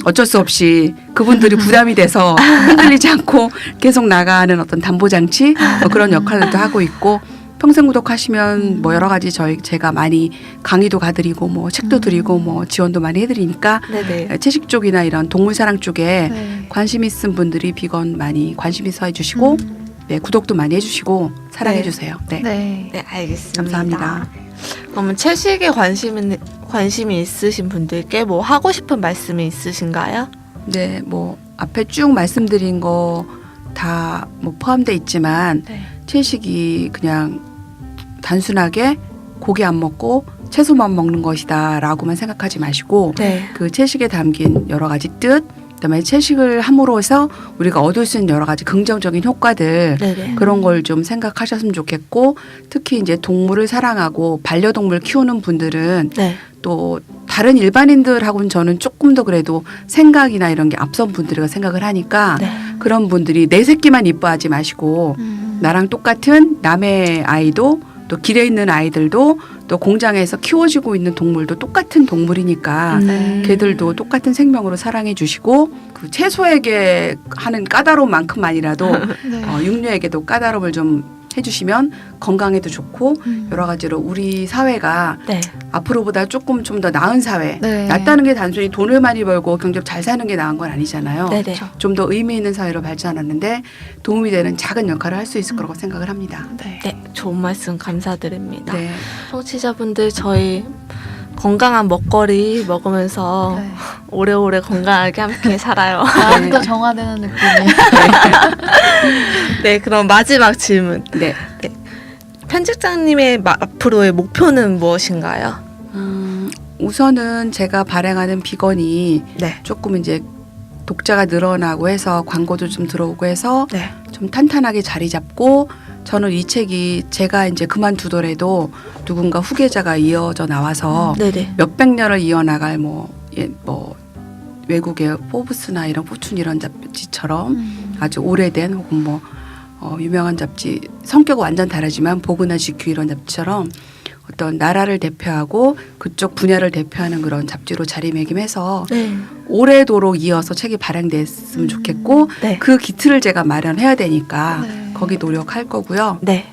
어쩔 수 없이 그분들이 부담이 돼서 흔들리지 않고 계속 나가는 어떤 담보장치 뭐 그런 역할도 하고 있고 평생 구독하시면 뭐 여러 가지 제가 많이 강의도 가드리고 뭐 책도 드리고 뭐 지원도 많이 해드리니까 네네. 채식 쪽이나 이런 동물 사랑 쪽에 네. 관심 있은 분들이 비건 많이 관심 있어 해주시고 네, 구독도 많이 해주시고 사랑해 주세요. 네. 네. 네, 알겠습니다. 감사합니다. 그러면 채식에 관심이 있으신 분들께 뭐 하고 싶은 말씀이 있으신가요? 네, 뭐 앞에 쭉 말씀드린 거 다 뭐 포함돼 있지만 네. 채식이 그냥 단순하게 고기 안 먹고 채소만 먹는 것이다라고만 생각하지 마시고 네. 그 채식에 담긴 여러 가지 뜻, 그다음에 채식을 함으로써 우리가 얻을 수 있는 여러 가지 긍정적인 효과들 네네. 그런 걸 좀 생각하셨으면 좋겠고 특히 이제 동물을 사랑하고 반려동물 키우는 분들은 네. 또 다른 일반인들하고는 저는 조금 더 그래도 생각이나 이런 게 앞선 분들이라 생각을 하니까 네. 그런 분들이 내 새끼만 이뻐하지 마시고 나랑 똑같은 남의 아이도 또 길에 있는 아이들도 또 공장에서 키워지고 있는 동물도 똑같은 동물이니까 걔들도 똑같은 생명으로 사랑해 주시고 그 채소에게 하는 까다로운 만큼만이라도 네. 육류에게도 까다로움을 좀 해주시면 건강에도 좋고 여러 가지로 우리 사회가 네. 앞으로보다 조금 좀 더 나은 사회, 네. 낫다는 게 단순히 돈을 많이 벌고 경제적으로 잘 사는 게 나은 건 아니잖아요. 네네. 좀 더 의미 있는 사회로 발전하는데 도움이 되는 작은 역할을 할 수 있을 거라고 생각을 합니다. 네. 네, 좋은 말씀 감사드립니다. 네. 청취자분들 저희 건강한 먹거리 먹으면서 네. 오래오래 건강하게 함께 살아요. 마음도 정화되는 느낌이에요. 네, 그럼 마지막 질문. 네. 편집장님의 앞으로의 목표는 무엇인가요? 우선은 제가 발행하는 비건이 네. 조금 이제 독자가 늘어나고 해서 광고도 좀 들어오고 해서 네. 좀 탄탄하게 자리 잡고 저는 이 책이 제가 이제 그만두더라도 누군가 후계자가 이어져 나와서 네네. 몇백 년을 이어나갈 뭐 외국의 포브스나 이런 포춘 이런 잡지처럼 아주 오래된 혹은 뭐 유명한 잡지 성격은 완전 다르지만 보그나 GQ 이런 잡지처럼 어떤 나라를 대표하고 그쪽 분야를 대표하는 그런 잡지로 자리매김해서 네. 오래도록 이어서 책이 발행됐으면 좋겠고 네. 그 기틀을 제가 마련해야 되니까 네. 거기 노력할 거고요. 네.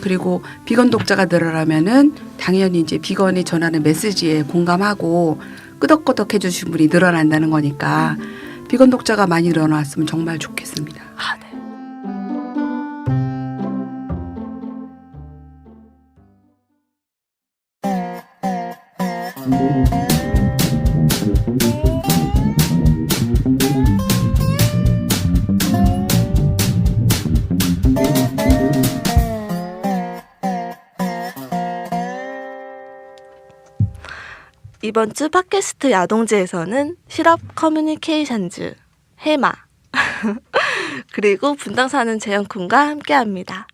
그리고 비건 독자가 늘어나면은 당연히 이제 비건이 전하는 메시지에 공감하고 끄덕끄덕 해주신 분이 늘어난다는 거니까 비건 독자가 많이 늘어났으면 정말 좋겠습니다. 아, 네. 이번 주 팟캐스트 야동제에서는 실업 커뮤니케이션즈 해마 그리고 분당 사는 재영쿤과 함께합니다.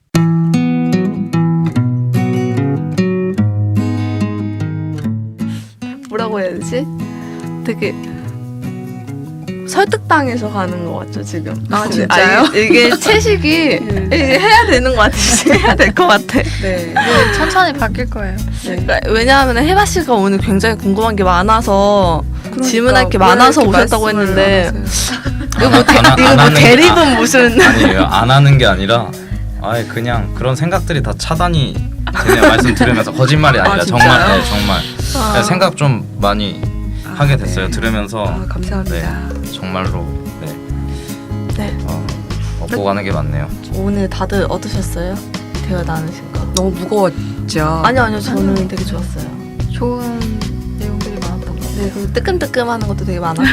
뭐라고 해야 되지? 되게 설득당해서 가는 것 같죠 지금. 아, 진짜요? 이게 채식이 이게 해야 되는 것 같아. 해야 될 것 같아. 네. 뭐 천천히 바뀔 거예요. 그러니까 왜냐하면 혜바 씨가 오늘 굉장히 궁금한 게 많아서 질문할 게 왜 많아서 이렇게 오셨다고 말씀을 했는데 안 하세요? 이거 뭐 대립은 무슨 아니에요. 안 하는 게 아니라 아예 그냥 그런 생각들이 다 차단이 되네요. 말씀 들으면서 거짓말이 아니라 진짜요? 정말 네, 정말 아. 생각 좀 많이 하게 됐어요. 네. 들으면서 아, 감사합니다. 정말로 네. 얻고 가는 게 많네요. 오늘 다들 어떠셨어요? 대화 나누신 거? 너무 무거웠죠. 아니요 저는 되게 좋았어요. 좋은 내용들이 많았던 것 같아요. 네, 그리고 뜨끔뜨끔하는 것도 되게 많았고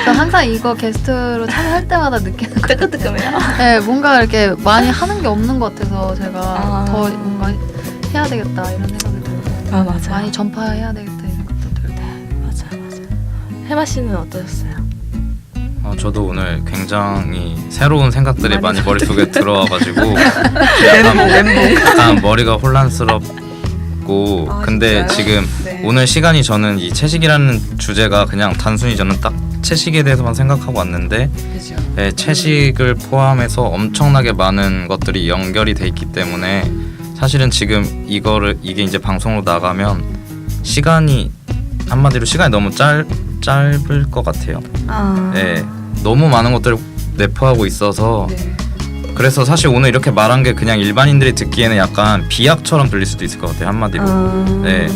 저 항상 이거 게스트로 참여할 때마다 느끼는 거. 뜨끔뜨끔해요. 네, 뭔가 이렇게 많이 하는 게 없는 것 같아서 제가 아. 더 뭔가 해야 되겠다 이런 생각이 들고 아 맞아요. 많이 전파해야 되겠다 이런 것도 들고. 맞아요. 혜마 씨는 어떠셨어요? 저도 오늘 굉장히 새로운 생각들이 많이 머릿속에 들어와가지고 약간 머리가 혼란스럽고 아, 근데 진짜요? 지금 네. 오늘 시간이 저는 이 채식이라는 주제가 그냥 단순히 저는 딱 채식에 대해서만 생각하고 왔는데 그죠. 네, 채식을 포함해서 엄청나게 많은 것들이 연결이 돼 있기 때문에 사실은 지금 이게 이제 방송으로 나가면 시간이 한마디로 시간이 너무 짧을 것 같아요. 아, 네, 너무 많은 것들을 내포하고 있어서 네. 그래서 사실 오늘 이렇게 말한 게 그냥 일반인들이 듣기에는 약간 비약처럼 들릴 수도 있을 것 같아요. 한마디로. 네.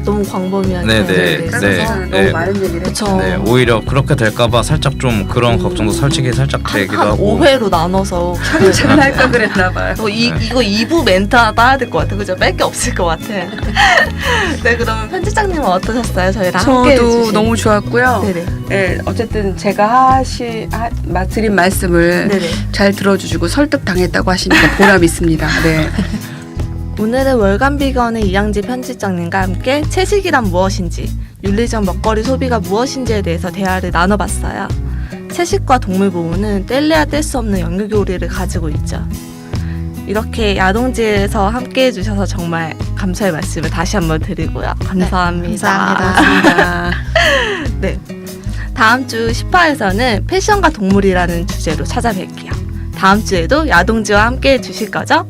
너무 광범위하게. 네. 그래서 네. 너무 네. 많은 얘기를 그쵸. 네, 오히려 그렇게 될까봐 살짝 좀 그런 걱정도 솔직히 살짝 되기도 한 하고. 5회로 나눠서 잘 할까 그랬나 봐요. 이거 2부 멘트 하나 따야 될 것 같아. 그죠? 뺄 게 없을 것 같아. 네, 그러면 편집장님은 어떠셨어요? 저희랑 함께 저도 해주신. 너무 좋았고요. 네네. 네, 어쨌든 제가 드린 말씀을 네네. 잘 들어주시고 설득당했다고 하시니까 보람 있습니다. 네. 오늘은 월간 비건의 이양지 편집장님과 함께 채식이란 무엇인지, 윤리적 먹거리 소비가 무엇인지에 대해서 대화를 나눠봤어요. 채식과 동물 보호는 뗄래야 뗄 수 없는 연결고리를 가지고 있죠. 이렇게 야동지에서 함께 해주셔서 정말 감사의 말씀을 다시 한번 드리고요. 감사합니다. 감사합니다. 네. 다음 주 10화에서는 패션과 동물이라는 주제로 찾아뵐게요. 다음 주에도 야동지와 함께 해주실 거죠?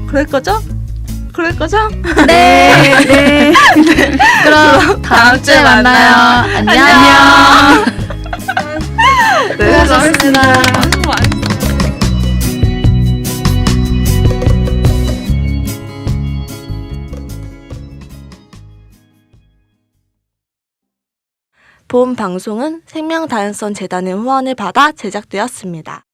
그럴 거죠? 그럴 거죠? 네. 네. 그럼 다음 주에 만나요. 안녕. 네, 수고하셨습니다. 수고하셨습니다. 본 방송은 생명다양성 재단의 후원을 받아 제작되었습니다.